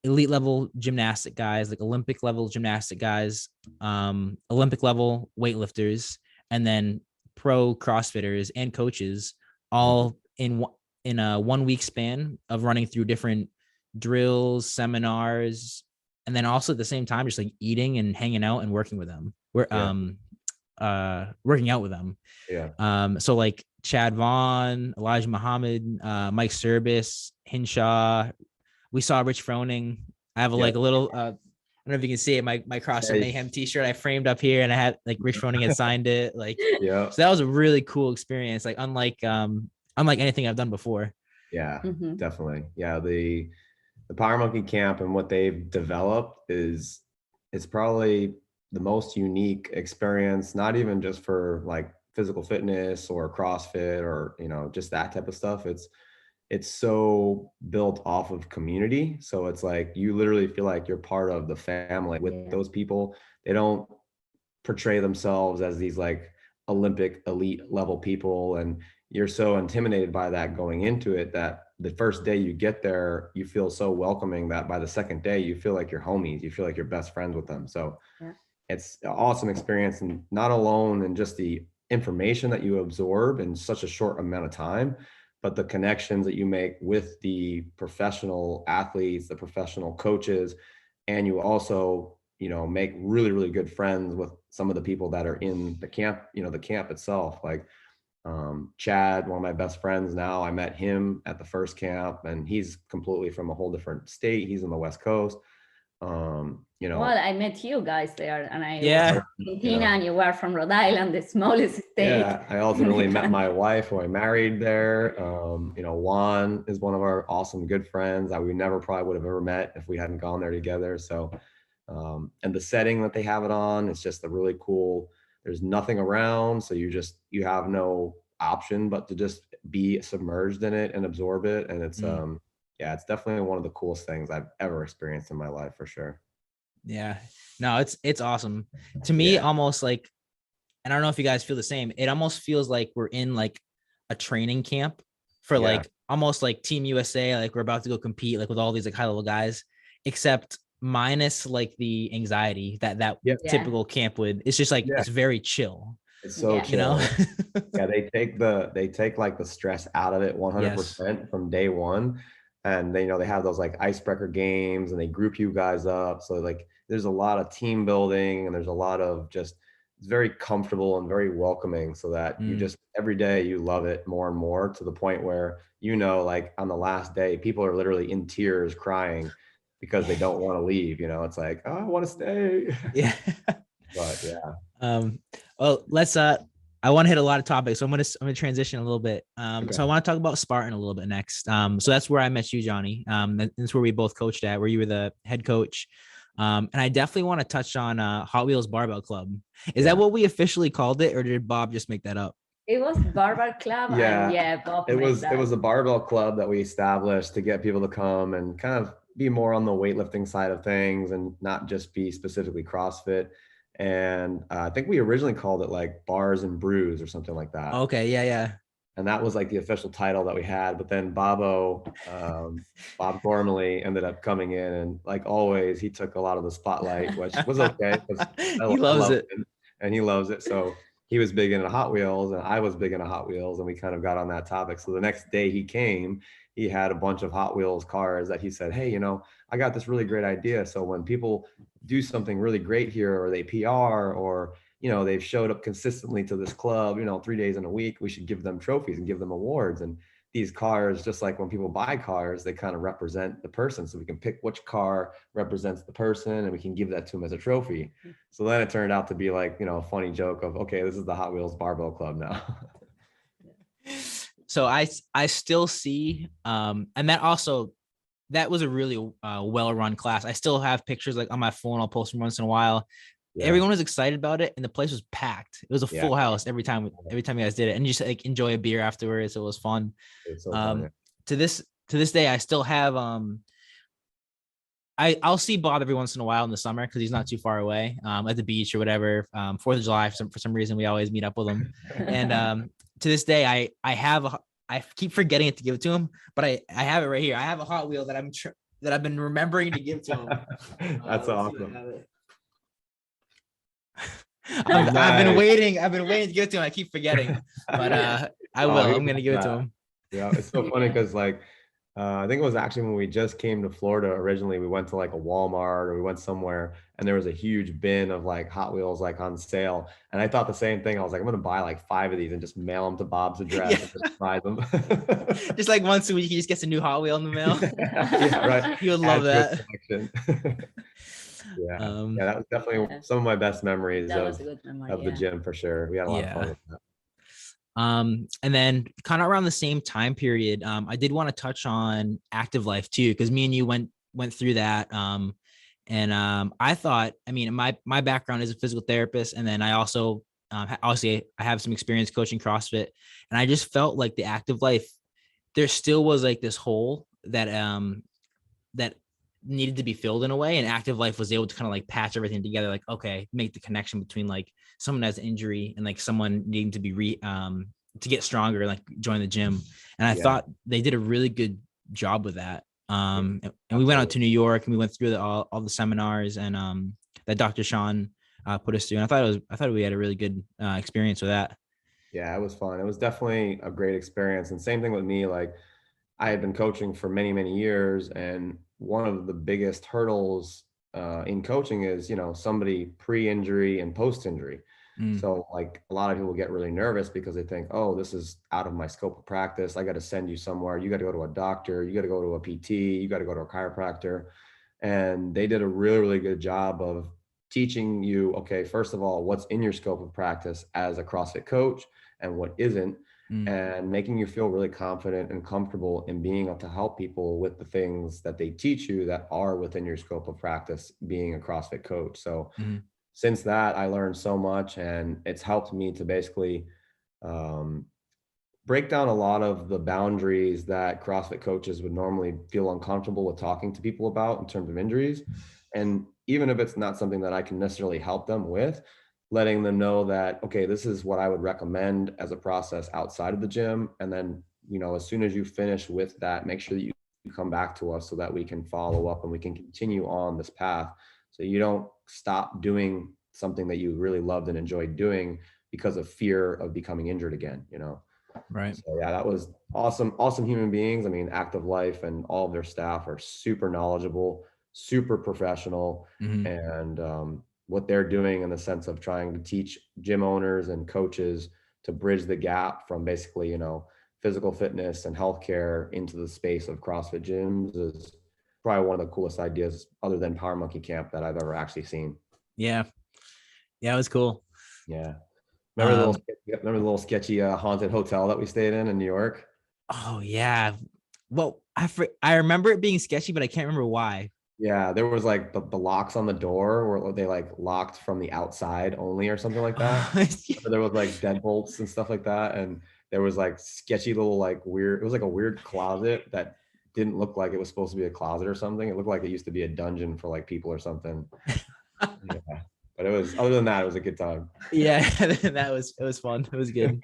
elite level gymnastic guys, like Olympic level gymnastic guys, Olympic level weightlifters, and then pro CrossFitters and coaches, all in a 1 week span of running through different drills, seminars, and then also at the same time just like eating and hanging out and working with them. We're working out with them. So like Chad Vaughn, Elijah Muhammad, Mike Service, Hinshaw. We saw Rich Froning. I have a little I don't know if you can see it, my CrossFit Mayhem t-shirt I framed up here, and I had like Rich Froning had signed it. Like so that was a really cool experience, like unlike anything I've done before. Definitely. The Power Monkey Camp and what they've developed is probably the most unique experience, not even just for like physical fitness or CrossFit or, just that type of stuff. It's so built off of community. So it's like, you literally feel like you're part of the family with those people. They don't portray themselves as these like Olympic elite level people. And you're so intimidated by that going into it that the first day you get there, you feel so welcoming that by the second day, you feel like you're homies, you feel like you're best friends with them. So it's an awesome experience, and not alone in just the information that you absorb in such a short amount of time, but the connections that you make with the professional athletes, the professional coaches, and you also, make really, really good friends with some of the people that are in the camp, the camp itself. Like Chad, one of my best friends now, I met him at the first camp, and he's completely from a whole different state. He's on the West Coast. Well, I met you guys there, and I was from Argentina, and you were from Rhode Island, the smallest state. I ultimately met my wife, who I married there. Juan is one of our awesome good friends that we never probably would have ever met if we hadn't gone there together. So, and the setting that they have it on, it's just a really cool. There's nothing around, so you have no option but to just be submerged in it and absorb it. And it's it's definitely one of the coolest things I've ever experienced in my life, for sure. Yeah, no, it's awesome to me. Almost like, and I don't know if you guys feel the same. It almost feels like we're in like a training camp for like almost like Team USA. Like we're about to go compete like with all these like high level guys, except minus like the anxiety that typical camp would. It's just like it's very chill. It's so chill. They take like the stress out of it 100% from day one. And they have those like icebreaker games, and they group you guys up. So like there's a lot of team building, and there's a lot of just, it's very comfortable and very welcoming, so that you just every day you love it more and more, to the point where, like on the last day, people are literally in tears crying because they don't want to leave. It's like, oh, I want to stay. But well, let's I want to hit a lot of topics, so I'm gonna transition a little bit. So I want to talk about Spartan a little bit next. So that's where I met you, Johnny. That's where we both coached at, where you were the head coach. And I definitely want to touch on Hot Wheels Barbell Club. Is that what we officially called it, or did Bob just make that up? It was Barbell Club. Bob. It was a barbell club that we established to get people to come and kind of be more on the weightlifting side of things, and not just be specifically CrossFit. And I think we originally called it like Bars and Brews or something like that. Okay. Yeah. And that was like the official title that we had. But then Bob Gormley ended up coming in, and like always, he took a lot of the spotlight, which was okay because He loves it. him, and he loves it. So he was big into Hot Wheels, and I was big into Hot Wheels, and we kind of got on that topic. So the next day he came, he had a bunch of Hot Wheels cars that he said, hey, I got this really great idea. So when people do something really great here, or they PR, or they've showed up consistently to this club, 3 days in a week, we should give them trophies and give them awards. And these cars, just like when people buy cars, they kind of represent the person. So we can pick which car represents the person, and we can give that to them as a trophy. So then it turned out to be like, a funny joke of, okay, this is the Hot Wheels Barbell Club now. So I still see, and that was a really well-run class. I still have pictures like on my phone. I'll post them once in a while. Yeah. Everyone was excited about it, and the place was packed. It was a full house every time you guys did it, and you just like enjoy a beer afterwards. It was fun. It's so fun. To this day, I still have I'll see Bob every once in a while in the summer because he's not too far away at the beach or whatever. 4th of July, for some reason, we always meet up with him. And to this day, I keep forgetting to give it to him, but I have it right here. I have a Hot Wheel that I've been remembering to give to him. That's awesome. I've been waiting to give it to him. I keep forgetting, but I will. I'm gonna give it to him. Yeah, it's so funny because like I think it was actually when we just came to Florida originally, we went to like a Walmart or we went somewhere, and there was a huge bin of like Hot Wheels like on sale. And I thought the same thing. I was like, I'm gonna buy like 5 of these and just mail them to Bob's address and just buy them. Just like once a week, he just gets a new Hot Wheel in the mail. Yeah, right. He would love that. Yeah, that was definitely some of my best memories of the gym for sure. We had a lot of fun with that. And then kind of around the same time period, I did want to touch on active life too, because me and you went through that. I thought, I mean, my background is a physical therapist, and then I also obviously I have some experience coaching CrossFit, and I just felt like the active life, there still was like this hole that that needed to be filled in a way, and active life was able to kind of like patch everything together, like, okay, make the connection between like someone has injury and like someone needing to be to get stronger, like join the gym. And I thought they did a really good job with that. And we went out to New York and we went through all the seminars and that Dr. Sean put us through. And I thought we had a really good experience with that. Yeah, it was fun. It was definitely a great experience. And same thing with me, like I had been coaching for many, many years, and one of the biggest hurdles in coaching is, somebody pre-injury and post-injury. So like a lot of people get really nervous because they think, oh, this is out of my scope of practice. I got to send you somewhere. You got to go to a doctor. You got to go to a PT. You got to go to a chiropractor. And they did a really, really good job of teaching you, okay, first of all, what's in your scope of practice as a CrossFit coach and what isn't. And making you feel really confident and comfortable in being able to help people with the things that they teach you that are within your scope of practice, being a CrossFit coach. So since that, I learned so much, and it's helped me to basically break down a lot of the boundaries that CrossFit coaches would normally feel uncomfortable with talking to people about in terms of injuries. And even if it's not something that I can necessarily help them with, letting them know that, okay, this is what I would recommend as a process outside of the gym. And then, as soon as you finish with that, make sure that you come back to us so that we can follow up and we can continue on this path. So you don't stop doing something that you really loved and enjoyed doing because of fear of becoming injured again, Right. So yeah, that was awesome. Awesome human beings. I mean, Active Life and all of their staff are super knowledgeable, super professional, and what they're doing in the sense of trying to teach gym owners and coaches to bridge the gap from basically, physical fitness and healthcare into the space of CrossFit gyms is probably one of the coolest ideas other than Power Monkey Camp that I've ever actually seen. Yeah. Yeah, it was cool. Yeah. Remember the little sketchy haunted hotel that we stayed in New York? Oh yeah. Well, I remember it being sketchy, but I can't remember why. Yeah, there was like the locks on the door where they like locked from the outside only or something like that. There was like deadbolts and stuff like that, and there was like sketchy little like weird. It was like a weird closet that didn't look like it was supposed to be a closet or something. It looked like it used to be a dungeon for like people or something. Yeah, but it was, other than that, it was a good time. Yeah, it was fun. It was good.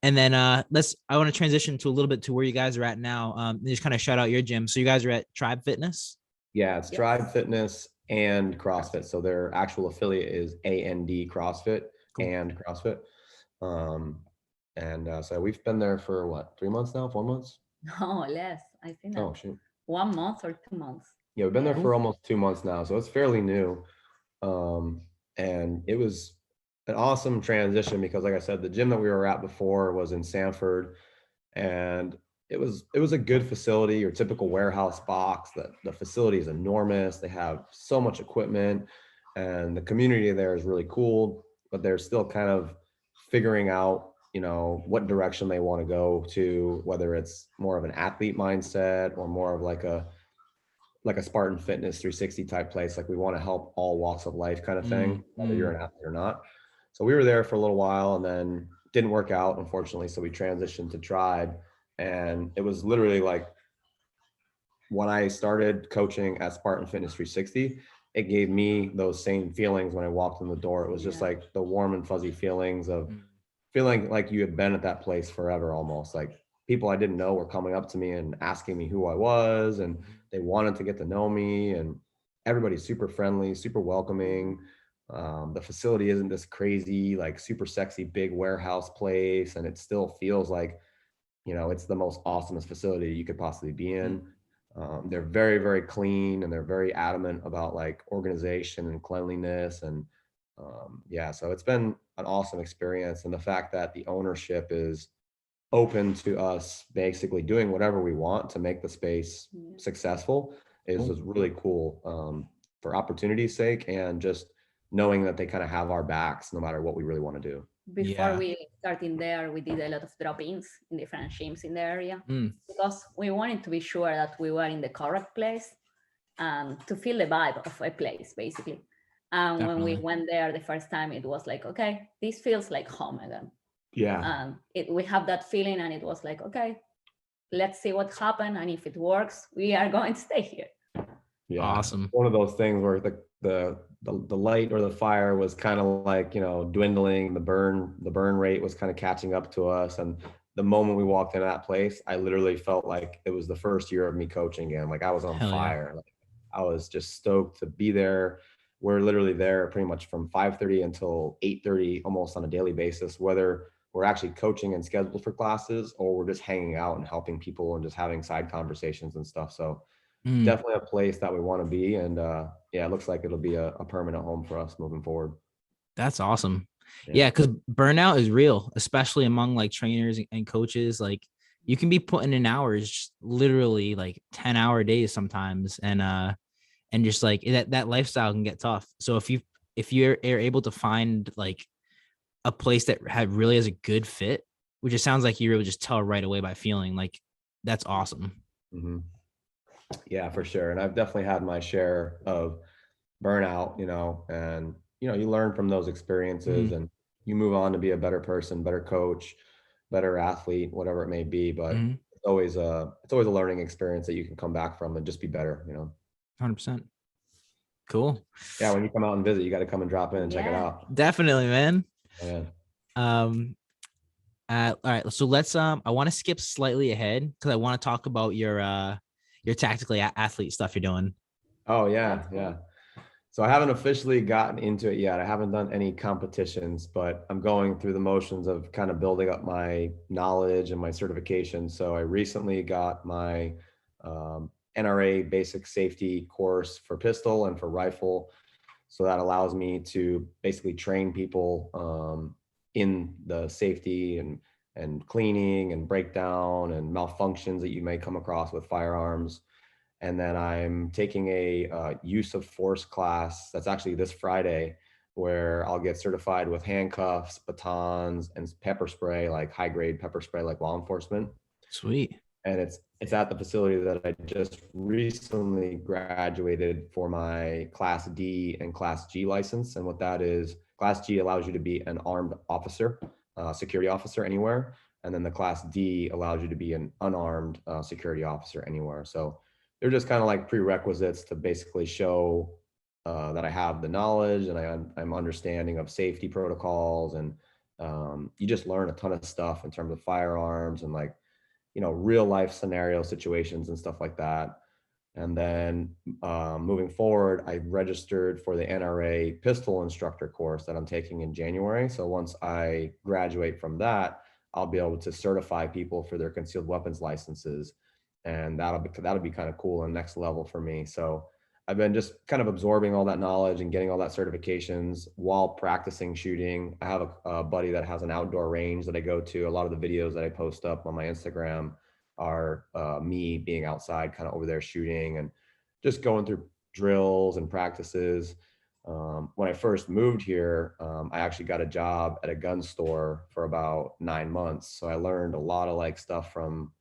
And then I want to transition to a little bit to where you guys are at now. Just kind of shout out your gym. So you guys are at Tribe Fitness? Yeah, it's Tribe Fitness and CrossFit. So their actual affiliate is AND CrossFit and CrossFit. So we've been there for what, 3 months now, 4 months? No, less. I think Oh, shoot. 1 month or 2 months. Yeah, we've been there for almost 2 months now. So it's fairly new. And it was an awesome transition because, like I said, the gym that we were at before was in Sanford, and it was a good facility, your typical warehouse box. The facility is enormous. They have so much equipment, and the community there is really cool, but they're still kind of figuring out, what direction they want to go to, whether it's more of an athlete mindset or more of like a Spartan Fitness 360 type place. Like, we want to help all walks of life kind of thing, whether you're an athlete or not. So we were there for a little while and then didn't work out, unfortunately. So we transitioned to Tribe, and it was literally like when I started coaching at Spartan Fitness 360, it gave me those same feelings when I walked in the door. It was just like the warm and fuzzy feelings of feeling like you had been at that place forever, almost. Like, people I didn't know were coming up to me and asking me who I was, and they wanted to get to know me, and everybody's super friendly, super welcoming. The facility isn't this crazy, like super sexy, big warehouse place. And it still feels like, it's the most awesomest facility you could possibly be in. They're very, very clean, and they're very adamant about like organization and cleanliness. And so it's been an awesome experience. And the fact that the ownership is open to us basically doing whatever we want to make the space successful is really cool, for opportunity's sake, and just knowing that they kind of have our backs no matter what we really want to do. Before we started there, we did a lot of drop-ins in different gyms in the area because we wanted to be sure that we were in the correct place and to feel the vibe of a place, basically. And when we went there the first time, it was like, okay, this feels like home again. Yeah. We have that feeling, and it was like, okay, let's see what happens, and if it works, we are going to stay here. Yeah. Awesome. One of those things where the light or the fire was kind of like, dwindling. The burn rate was kind of catching up to us. And the moment we walked into that place, I literally felt like it was the first year of me coaching again. Like, I was on fire. Like, I was just stoked to be there. We're literally there pretty much from 5:30 until 8:30, almost on a daily basis, whether we're actually coaching and scheduled for classes or we're just hanging out and helping people and just having side conversations and stuff. So definitely a place that we want to be. And it looks like it'll be a permanent home for us moving forward. That's awesome. Yeah, because burnout is real, especially among like trainers and coaches. Like, you can be putting in hours, literally like 10-hour days sometimes, and just like that lifestyle can get tough. So if you're able to find like a place that really has a good fit, which it sounds like you really just tell right away by feeling, like, that's awesome. Mm-hmm. Yeah, for sure. And I've definitely had my share of burnout, and, you learn from those experiences and you move on to be a better person, better coach, better athlete, whatever it may be. But it's always a learning experience that you can come back from and just be better, 100%. Cool. Yeah. When you come out and visit, you got to come and drop in and check it out. Definitely, man. Yeah. All right. So let's, I want to skip slightly ahead because I want to talk about your tactically athlete stuff you're doing. Oh yeah. Yeah. So I haven't officially gotten into it yet. I haven't done any competitions, but I'm going through the motions of kind of building up my knowledge and my certification. So I recently got my NRA basic safety course for pistol and for rifle. So that allows me to basically train people in the safety and cleaning and breakdown and malfunctions that you may come across with firearms. And then I'm taking a use of force class that's actually this Friday, where I'll get certified with handcuffs, batons, and pepper spray, like high grade pepper spray, like law enforcement. Sweet. And it's at the facility that I just recently graduated for my Class D and Class G license. And what that is, Class G allows you to be an armed officer, security officer anywhere. And then the Class D allows you to be an unarmed security officer anywhere. So they're just kind of like prerequisites to basically show that I have the knowledge and I'm understanding of safety protocols and you just learn a ton of stuff in terms of firearms and like, real life scenario situations and stuff like that. And then moving forward, I registered for the Nra Pistol Instructor course that I'm taking in January. So once I graduate from that, I'll be able to certify people for their concealed weapons licenses. And that'll be kind of cool and next level for me. So I've been just kind of absorbing all that knowledge and getting all that certifications while practicing shooting. I have a buddy that has an outdoor range that I go to. A lot of the videos that I post up on my Instagram are me being outside kind of over there shooting and just going through drills and practices. When I first moved here, I actually got a job at a gun store for about 9 months. So I learned a lot of like stuff from,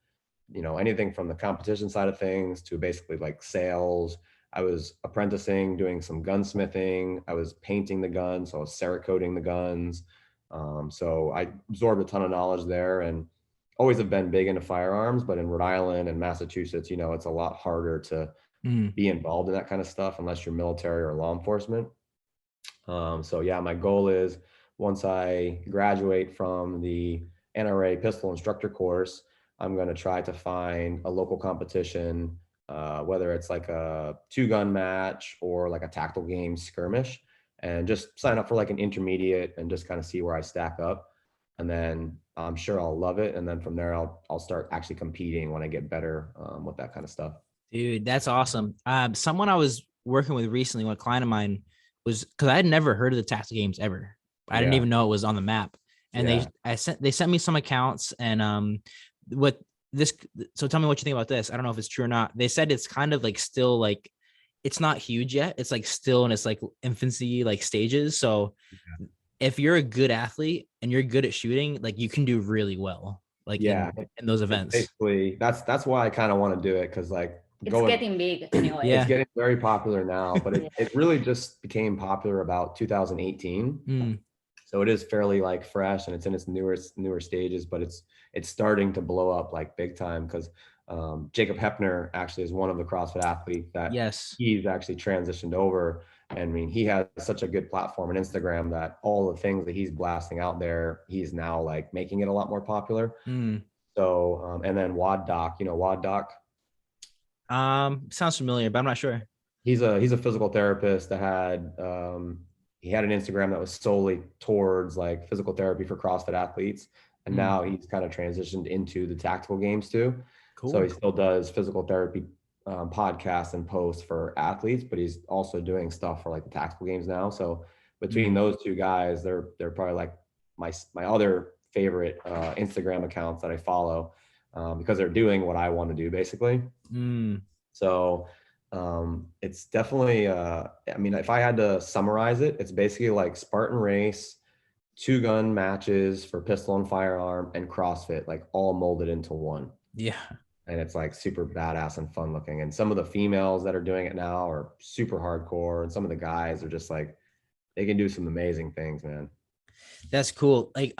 anything from the competition side of things to basically like sales. I was apprenticing, doing some gunsmithing. I was painting the guns. So I was Cerakoting the guns. So I absorbed a ton of knowledge there and always have been big into firearms, but in Rhode Island and Massachusetts, it's a lot harder to be involved in that kind of stuff unless you're military or law enforcement. So yeah, my goal is once I graduate from the Nra Pistol Instructor course, I'm going to try to find a local competition, whether it's like a 2-gun match or like a tactical game skirmish, and just sign up for like an intermediate and just kind of see where I stack up. And then I'm sure I'll love it. And then from there, I'll start actually competing when I get better with that kind of stuff. Dude, that's awesome. Someone I was working with recently, one client of mine, was because I had never heard of the tactical games ever. I didn't even know it was on the map. And they sent me some accounts and so tell me what you think about this. I don't know if it's true or not. They said it's kind of like still like it's not huge yet. It's like still in its like infancy like stages. So if you're a good athlete and you're good at shooting, like you can do really well like in those events. Basically, that's why I kind of want to do it, because like it's getting big anyway. It's getting very popular now, but it really just became popular about 2018. So it is fairly like fresh and it's in its newer stages, but it's starting to blow up like big time because Jacob Hepner actually is one of the CrossFit athletes that he's actually transitioned over. And I mean, he has such a good platform on Instagram that all the things that he's blasting out there, he's now like making it a lot more popular. So, and then Wad Doc, Wad Doc? Sounds familiar, but I'm not sure. He's a physical therapist that had, he had an Instagram that was solely towards like physical therapy for CrossFit athletes. And now he's kind of transitioned into the tactical games too. Cool. So he still does physical therapy podcasts and posts for athletes, but he's also doing stuff for like the tactical games now. So between those two guys, they're probably like my other favorite Instagram accounts that I follow because they're doing what I want to do basically. So it's definitely, I mean, if I had to summarize it, it's basically like Spartan race, 2-gun matches for pistol and firearm, and CrossFit, like all molded into one. Yeah. And it's like super badass and fun looking. And some of the females that are doing it now are super hardcore. And some of the guys are just like, they can do some amazing things, man. That's cool. Like,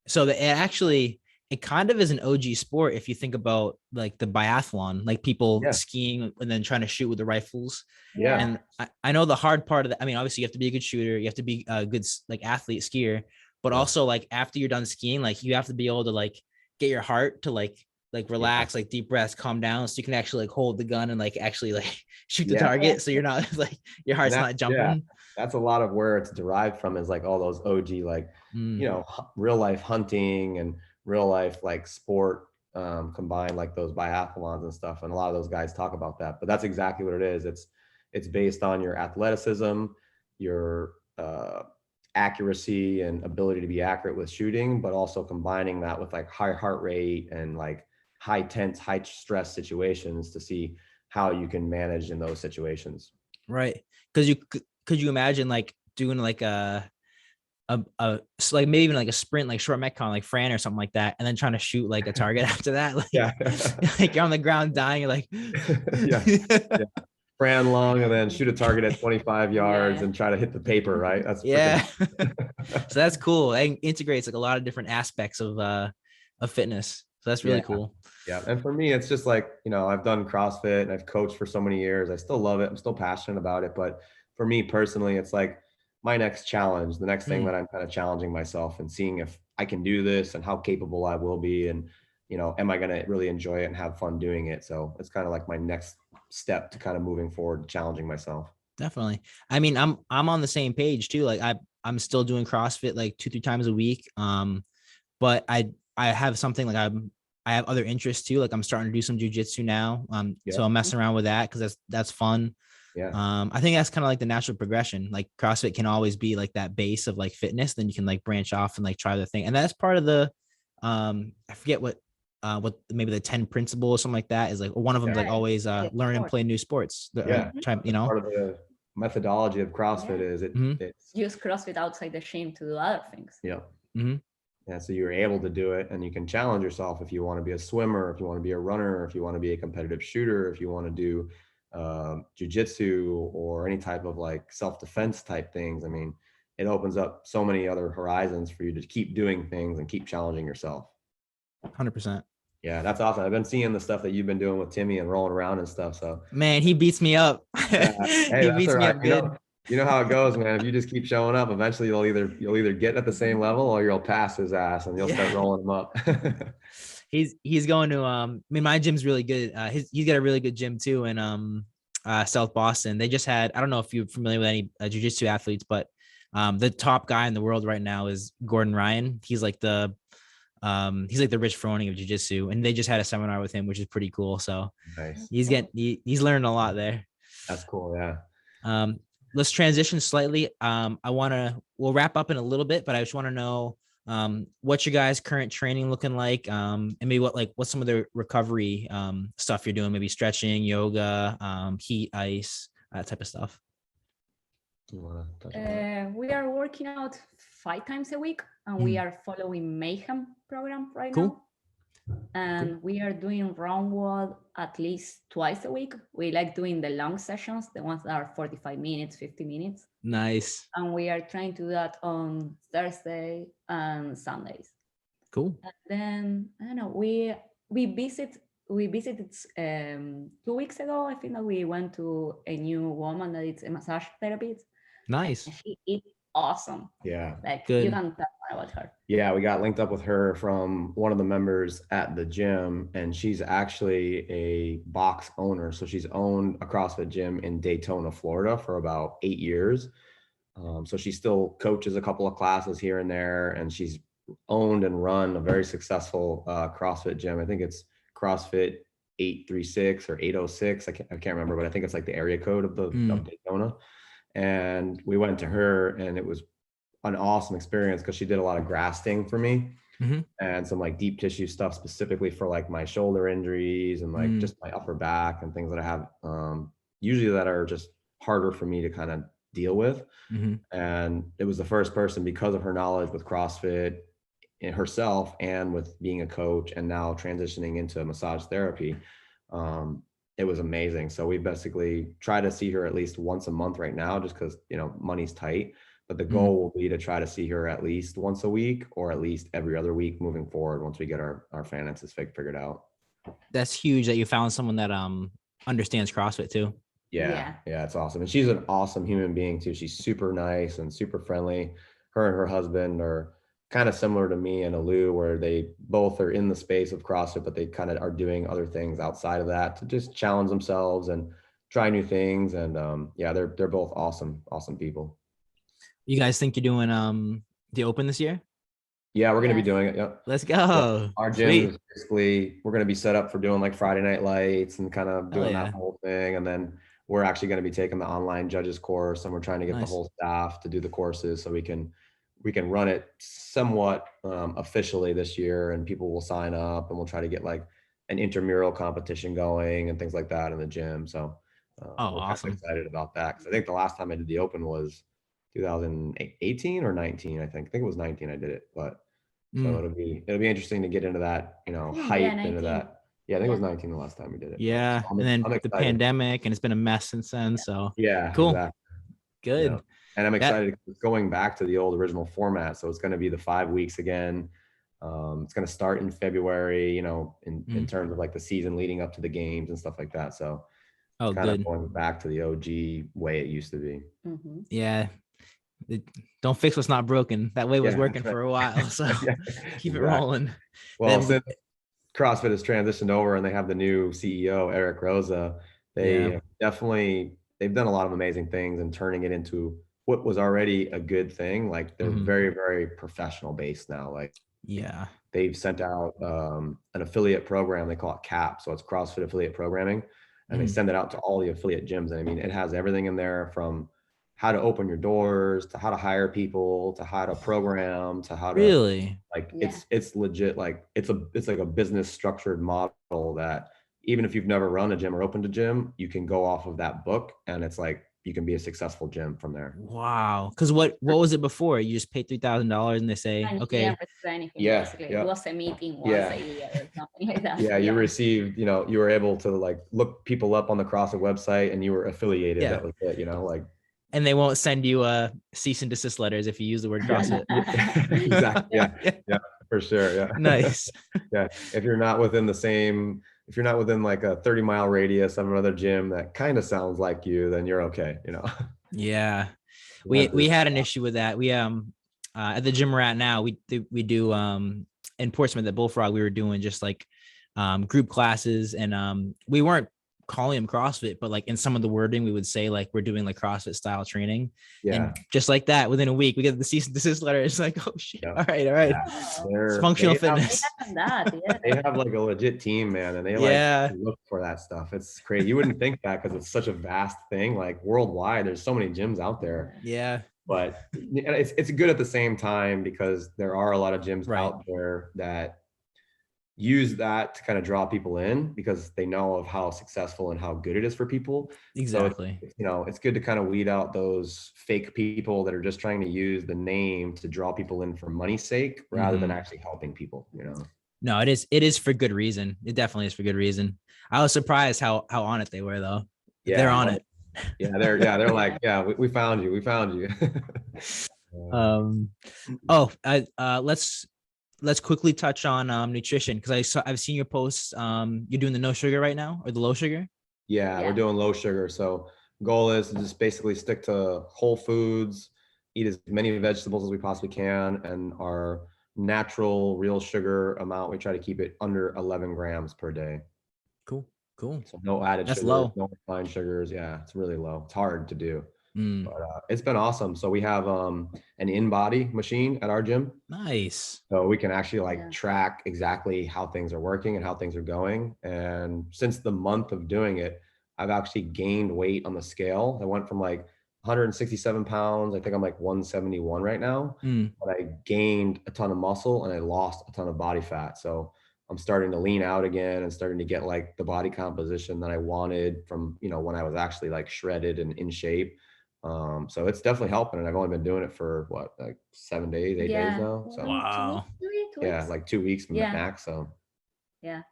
so it kind of is an OG sport if you think about like the biathlon, like people skiing and then trying to shoot with the rifles. Yeah. And I know the hard part of that. I mean, obviously you have to be a good shooter. You have to be a good like athlete skier, but also like after you're done skiing, like you have to be able to like get your heart to like relax, like deep breaths, calm down. So you can actually like hold the gun and like actually like shoot the target. So you're not like your heart's not jumping. Yeah. That's a lot of where it's derived from, is like all those OG, like, real life hunting and real life like sport combined, like those biathlons and stuff. And a lot of those guys talk about that, but that's exactly what it is. It's based on your athleticism, your accuracy and ability to be accurate with shooting, but also combining that with like high heart rate and like high tense, high stress situations to see how you can manage in those situations. Right. Because could you imagine like doing like a like maybe even like a sprint, like short metcon, like Fran or something like that, and then trying to shoot like a target after that, like, like you're on the ground dying, you're like Fran long and then shoot a target at 25 yards and try to hit the paper, right? That's so that's cool. It integrates like a lot of different aspects of fitness. So that's really cool. Yeah. And for me, it's just like, I've done CrossFit and I've coached for so many years. I still love it. I'm still passionate about it. But for me personally, it's like my next challenge, the next thing that I'm kind of challenging myself and seeing if I can do this and how capable I will be. And, you know, am I going to really enjoy it and have fun doing it? So it's kind of like my next step to kind of moving forward, challenging myself. Definitely. I mean, I'm on the same page too. Like I'm still doing CrossFit like 2-3 times a week. But I have something like I have other interests too. Like I'm starting to do some jujitsu now. So I'm messing around with that because that's fun. Yeah. I think that's kind of like the natural progression. Like CrossFit can always be like that base of like fitness. Then you can like branch off and like try the thing. And that's part of the I forget what maybe the 10 principle or something like that is, like one of them, like always learn and play new sports. You know, part of the methodology of CrossFit is it's use CrossFit outside the gym to do other things. Yeah. Yeah, so you're able to do it, and you can challenge yourself if you want to be a swimmer, if you want to be a runner, if you want to be a competitive shooter, if you want to do jujitsu or any type of like self-defense type things. I mean, it opens up so many other horizons for you to keep doing things and keep challenging yourself. 100%. Yeah, that's awesome. I've been seeing the stuff that you've been doing with Timmy and rolling around and stuff. So man, he beats me up. Yeah. Hey, he beats me up good. You know how it goes, man. If you just keep showing up, eventually you'll either get at the same level or you'll pass his ass and you'll start rolling him up. He's going to I mean, my gym's really good. He's got a really good gym too in South Boston. They just had, I don't know if you're familiar with any jiu-jitsu athletes, but the top guy in the world right now is Gordon Ryan. He's like the Rich Froning of jiu-jitsu, and they just had a seminar with him, which is pretty cool. So nice. He's learning a lot there. That's cool. Yeah. Let's transition slightly. We'll wrap up in a little bit, but I just want to know what's your guys' current training looking like, and maybe what's some of the recovery stuff you're doing, maybe stretching, yoga, heat, ice, that type of stuff. We are working out 5 times a week, and we are following Mayhem program right now. And we are doing round wall at least twice a week. We like doing the long sessions, the ones that are 45 minutes, 50 minutes. Nice. And we are trying to do that on Thursday and Sundays. Cool. And then, I don't know, we visited 2 weeks ago. I think that we went to a new woman that is a massage therapist. Nice. And she is awesome. Yeah. Like, good. You can tell about her. Yeah, we got linked up with her from one of the members at the gym, and she's actually a box owner. So she's owned a CrossFit gym in Daytona, Florida for about 8 years. So she still coaches a couple of classes here and there, and she's owned and run a very successful CrossFit gym. I think it's CrossFit 836 or 806. I can't remember, but I think it's like the area code of of Daytona. And we went to her, and it was an awesome experience because she did a lot of grafting for me and some like deep tissue stuff specifically for like my shoulder injuries and like just my upper back and things that I have usually that are just harder for me to kind of deal with. And it was the first person, because of her knowledge with CrossFit herself and with being a coach and now transitioning into massage therapy. It was amazing. So we basically try to see her at least once a month right now, just because, you know, money's tight. But the goal will be to try to see her at least once a week or at least every other week moving forward once we get our finances figured out. That's huge that you found someone that understands CrossFit too. Yeah, it's awesome. And she's an awesome human being too. She's super nice and super friendly. Her and her husband are kind of similar to me and Alu, where they both are in the space of CrossFit, but they kind of are doing other things outside of that to just challenge themselves and try new things. And they're both awesome people. You guys think you're doing the Open this year? Yeah, we're going to be doing it. Yep. Let's go. Yeah. Our gym is basically, we're going to be set up for doing like Friday night lights and kind of doing that whole thing. And then we're actually going to be taking the online judges course, and we're trying to get the whole staff to do the courses so we can run it somewhat officially this year, and people will sign up, and we'll try to get like an intramural competition going and things like that in the gym. So we're awesome. kind of excited about that, because I think the last time I did the Open was 2018 or 19. I think it was 19 I did it, but so it'll be interesting to get into that, you know, hype into that. Yeah, I think it was 19 the last time we did it. Yeah, and then the pandemic, and it's been a mess since then. So yeah, cool. Exactly. Good. Yeah. And I'm excited because it's going back to the old original format. So it's going to be the 5 weeks again. It's going to start in February, you know, in terms of like the season leading up to the games and stuff like that. So kind of going back to the OG way it used to be. Yeah. Don't fix what's not broken. That way was working for a while. So keep it rolling. Well, since CrossFit has transitioned over and they have the new CEO, Eric Rosa, they've done a lot of amazing things and turning it into what was already a good thing. Like they're very, very professional based now. Like, they've sent out an affiliate program. They call it CAP. So it's CrossFit Affiliate Programming. And they send it out to all the affiliate gyms. And I mean, it has everything in there from how to open your doors to how to hire people to how to program to how to it's legit. Like it's like a business structured model that even if you've never run a gym or opened a gym, you can go off of that book and it's like you can be a successful gym from there. Wow. Because what was it before? You just paid $3,000 and they say, okay. Basically. It was a meeting once a year or something like that. You received, you were able to like look people up on the CrossFit website and you were affiliated. That was it, like. And they won't send you cease and desist letters if you use the word CrossFit. Exactly. Yeah, for sure. Yeah. Nice. If you're not within like a 30-mile radius of another gym that kind of sounds like you, then you're okay. Yeah. We had an issue with that. We at the gym we're at now, we do in Portsmouth at Bullfrog, we were doing just like group classes, and we weren't calling them CrossFit, but like in some of the wording we would say like we're doing like CrossFit style training. And just like that, within a week we get the cease and desist letter. It's like, oh shit. All right. It's functional fitness. They have like a legit team, man, and they look for that stuff. It's crazy. You wouldn't think that because it's such a vast thing. Like worldwide, there's so many gyms out there. But it's good at the same time because there are a lot of gyms out there that use that to kind of draw people in because they know of how successful and how good it is for people. Exactly. So it's good to kind of weed out those fake people that are just trying to use the name to draw people in for money's sake rather than actually helping people, No, it is for good reason. It definitely is for good reason. I was surprised how on it they were though. They're on it. They're like, we found you. Let's quickly touch on nutrition because I've seen your posts. You're doing the no sugar right now or the low sugar? We're doing low sugar. So goal is to just basically stick to whole foods, eat as many vegetables as we possibly can, and our natural real sugar amount, we try to keep it under 11 grams per day. Cool. So no added That's sugars, low. no refined sugars. It's really low. It's hard to do. But it's been awesome. So we have an in-body machine at our gym. Nice. So we can actually track exactly how things are working and how things are going. And since the month of doing it, I've actually gained weight on the scale. I went from like 167 pounds. I think I'm like 171 right now. But I gained a ton of muscle and I lost a ton of body fat. So I'm starting to lean out again and starting to get like the body composition that I wanted from, when I was actually like shredded and in shape. So it's definitely helping, and I've only been doing it for like 7 days, 8 days now. So wow. 2 weeks. Like 2 weeks max. So and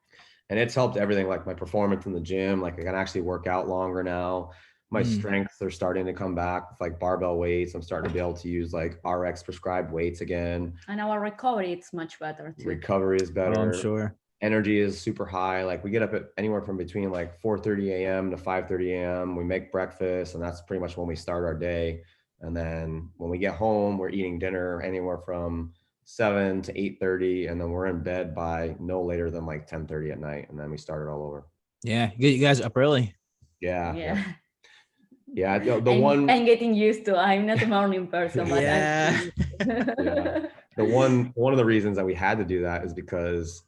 it's helped everything, like my performance in the gym. Like I can actually work out longer now. My strengths are starting to come back with like barbell weights. I'm starting to be able to use like RX prescribed weights again. And our recovery, it's much better too. Recovery is better. I'm sure. Energy is super high. Like we get up at anywhere from between like 4:30 a.m. to 5:30 a.m. We make breakfast, and that's pretty much when we start our day. And then when we get home, we're eating dinner anywhere from 7 to 8:30, and then we're in bed by no later than like 10:30 at night, and then we start it all over. Yeah, you guys up early. Yeah. I'm getting used to. I'm not a morning person, but one of the reasons that we had to do that is because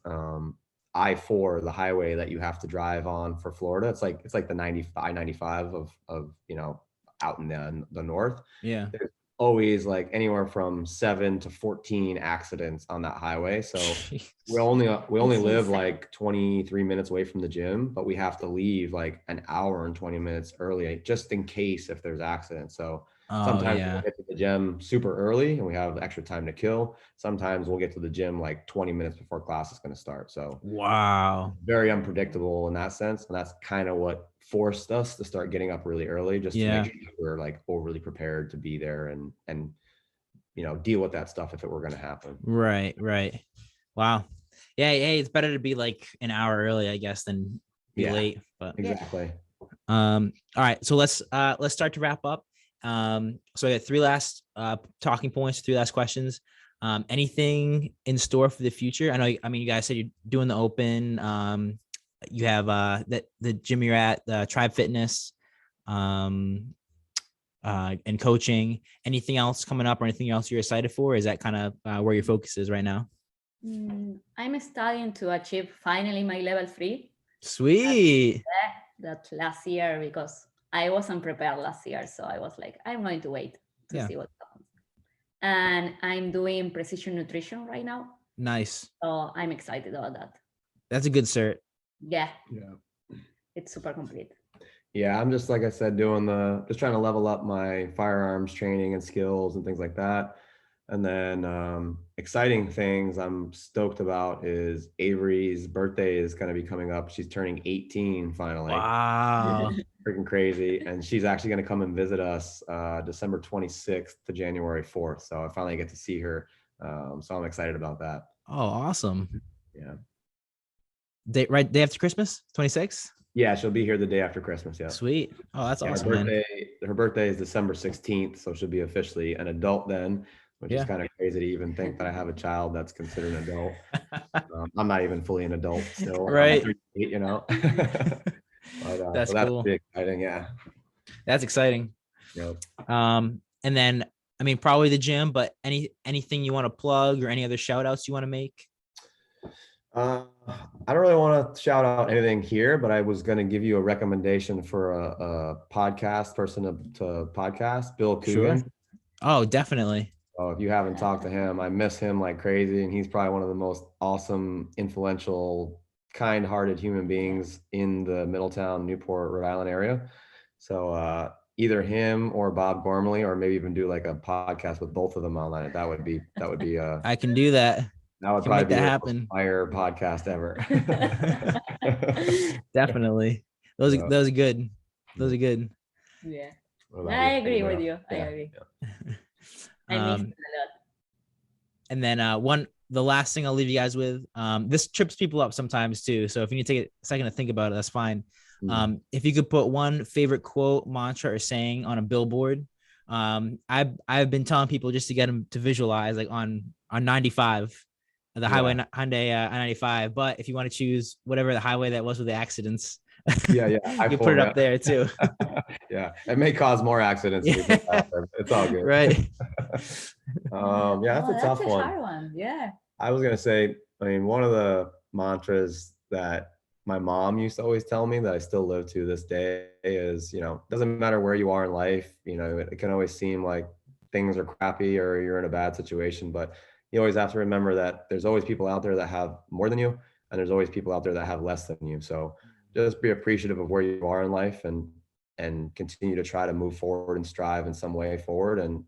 I-4, the highway that you have to drive on for Florida, it's like the 95 of out in the north. There's always like anywhere from 7 to 14 accidents on that highway. So we only live like 23 minutes away from the gym, but we have to leave like an hour and 20 minutes early just in case if there's accidents. So sometimes we'll get to the gym super early and we have extra time to kill. Sometimes we'll get to the gym like 20 minutes before class is going to start. So wow, very unpredictable in that sense. And that's kind of what forced us to start getting up really early, just to make sure we're like overly prepared to be there and deal with that stuff if it were going to happen. Right. Wow. Yeah. Hey, it's better to be like an hour early, I guess, than be late. But exactly. All right. So let's start to wrap up. So I got three last talking points, three last questions. Anything in store for the future? I mean, you guys said you're doing the open. You have the gym you're at, the Tribe Fitness, and coaching. Anything else coming up or anything else you're excited for? Is that kind of where your focus is right now? I'm studying to achieve finally my level 3. Sweet. That last year, because I wasn't prepared last year. So I was like, I'm going to wait to see what happens. And I'm doing precision nutrition right now. Nice. So I'm excited about that. That's a good cert. Yeah. It's super complete. Yeah, I'm just, like I said, just trying to level up my firearms training and skills and things like that. And then exciting things I'm stoked about is Avery's birthday is going to be coming up. She's turning 18 finally. Wow. Freaking crazy. And she's actually going to come and visit us December 26th to January 4th. So I finally get to see her. So I'm excited about that. Oh, awesome. Yeah. Day after Christmas, 26th? Yeah, she'll be here the day after Christmas. Yeah. Sweet. Oh, that's awesome. Her birthday is December 16th. So she'll be officially an adult then, which is kind of crazy to even think that I have a child that's considered an adult. I'm not even fully an adult still. Right. I'm 38, you know. But, that's so that's cool. pretty exciting. Yeah. That's exciting. Yep. And then, I mean, probably the gym, but anything you want to plug or any other shout outs you want to make? I don't really want to shout out anything here, but I was going to give you a recommendation for a podcast person to podcast, Bill Coogan. Sure. Oh, definitely. Oh, if you haven't talked to him, I miss him like crazy. And he's probably one of the most awesome, influential, kind-hearted human beings in the Middletown, Newport, Rhode Island area. So either him or Bob Gormley, or maybe even do like a podcast with both of them online. That would be I can do that. That would probably be the fire podcast ever. Definitely. Those are good. Those are good. Yeah. I agree with you. I agree. Yeah. I miss it a lot. And then the last thing I'll leave you guys with, this trips people up sometimes too. So if you need to take a second to think about it, that's fine. If you could put one favorite quote, mantra, or saying on a billboard, I've been telling people just to get them to visualize, like on 95. The highway, Hyundai I-95. But if you want to choose whatever the highway that was with the accidents, you put it up there too. Yeah, it may cause more accidents. It's all good. Right. That's a tough one. Hard one. Yeah. I was gonna say, I mean, one of the mantras that my mom used to always tell me that I still live to this day is, doesn't matter where you are in life, it can always seem like things are crappy or you're in a bad situation, but you always have to remember that there's always people out there that have more than you, and there's always people out there that have less than you. So just be appreciative of where you are in life and continue to try to move forward and strive in some way forward. And,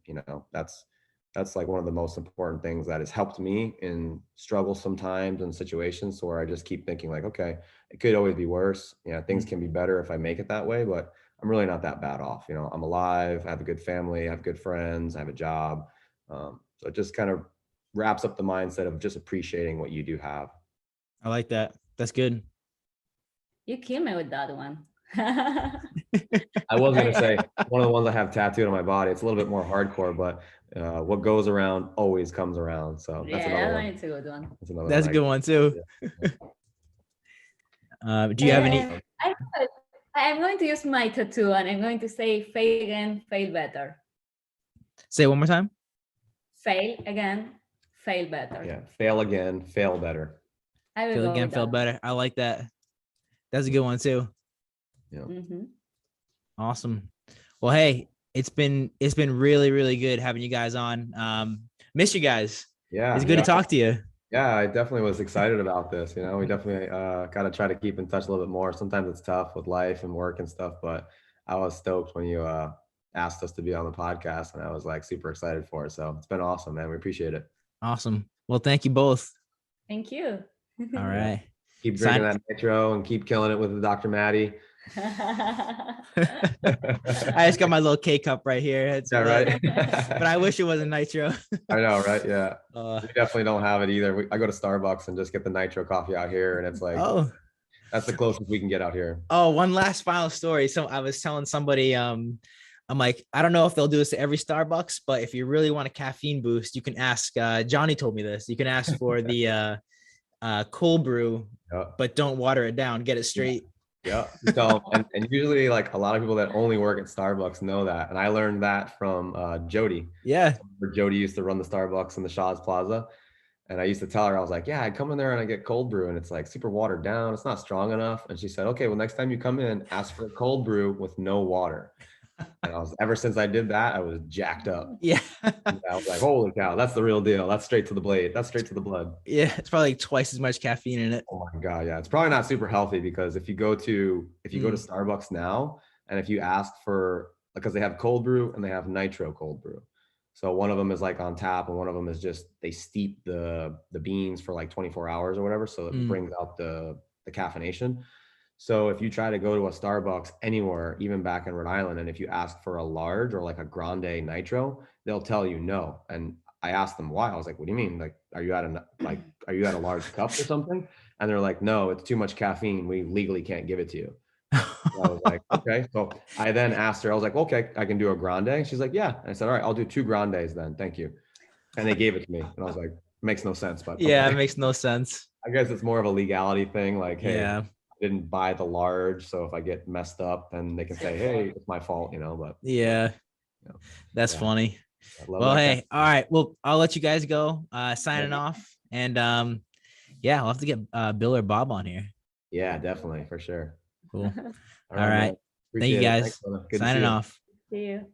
that's like one of the most important things that has helped me in struggles sometimes and situations where I just keep thinking like, okay, it could always be worse. Things can be better if I make it that way, but I'm really not that bad off. I'm alive, I have a good family, I have good friends, I have a job. So it just kind of wraps up the mindset of just appreciating what you do have. I like that. That's good. You kill me with that one. I was going to say one of the ones I have tattooed on my body. It's a little bit more hardcore, but what goes around always comes around. So that's another one. It's a good one. That's a good one too. Yeah. Do you have any? I'm going to use my tattoo and I'm going to say fail again, fail better. Say it one more time. Fail again, fail better. Yeah. Fail again, fail better. Fail again, fail better. I like that. That's a good one too. Yeah. Mm-hmm. Awesome. Well, hey, it's been really, really good having you guys on. Miss you guys. Yeah. It's good to talk to you. Yeah, I definitely was excited about this. We definitely got to try to keep in touch a little bit more. Sometimes it's tough with life and work and stuff, but I was stoked when you asked us to be on the podcast, and I was like super excited for it. So it's been awesome, man. We appreciate it. Awesome. Well, thank you both. Thank you. All right. Keep drinking that Nitro and keep killing it with the Dr. Maddie. I just got my little K cup right here. It's right. But I wish it wasn't Nitro. I know, right? Yeah. We definitely don't have it either. I go to Starbucks and just get the Nitro coffee out here, and it's like, that's the closest we can get out here. Oh, one last final story. So I was telling somebody, I'm like, I don't know if they'll do this at every Starbucks, but if you really want a caffeine boost, you can ask, Johnny told me this. You can ask for the cold brew, Yeah. but don't water it down. Get it straight. Yeah. So, and usually like a lot of people that only work at Starbucks know that. And I learned that from Jody. Yeah. Jody used to run the Starbucks in the Shaw's Plaza. And I used to tell her, I was like, yeah, I come in there and I get cold brew and it's like super watered down. It's not strong enough. And she said, okay, well, next time you come in, ask for a cold brew with no water. And ever since I did that, I was jacked up. Yeah. I was like, holy cow, that's the real deal. That's straight to the blade. That's straight to the blood. Yeah. It's probably like twice as much caffeine in it. Oh my God. Yeah. It's probably not super healthy because if you go to Starbucks now, and if you ask for, because they have cold brew and they have nitro cold brew. So one of them is like on tap and one of them is just, they steep the beans for like 24 hours or whatever. So it brings out the caffeination. So if you try to go to a Starbucks anywhere, even back in Rhode Island, and if you ask for a large or like a grande nitro, they'll tell you no. And I asked them why. I was like, what do you mean? Like, are you at a large cup or something? And they're like, no, it's too much caffeine. We legally can't give it to you. So I was like, okay. So I then asked her, I was like, okay, I can do a grande. She's like, yeah. And I said, all right, I'll do 2 grandes then. Thank you. And they gave it to me. And I was like, makes no sense, but yeah, it makes no sense. I guess it's more of a legality thing. Like, hey, yeah. I didn't buy the large. So if I get messed up, then they can say, hey, it's my fault, but yeah, that's funny. Well, hey, all right. Well, I'll let you guys go, signing off. And yeah, I'll have to get Bill or Bob on here. Yeah, definitely. For sure. Cool. All right. Thank you guys. Good signing off. See you.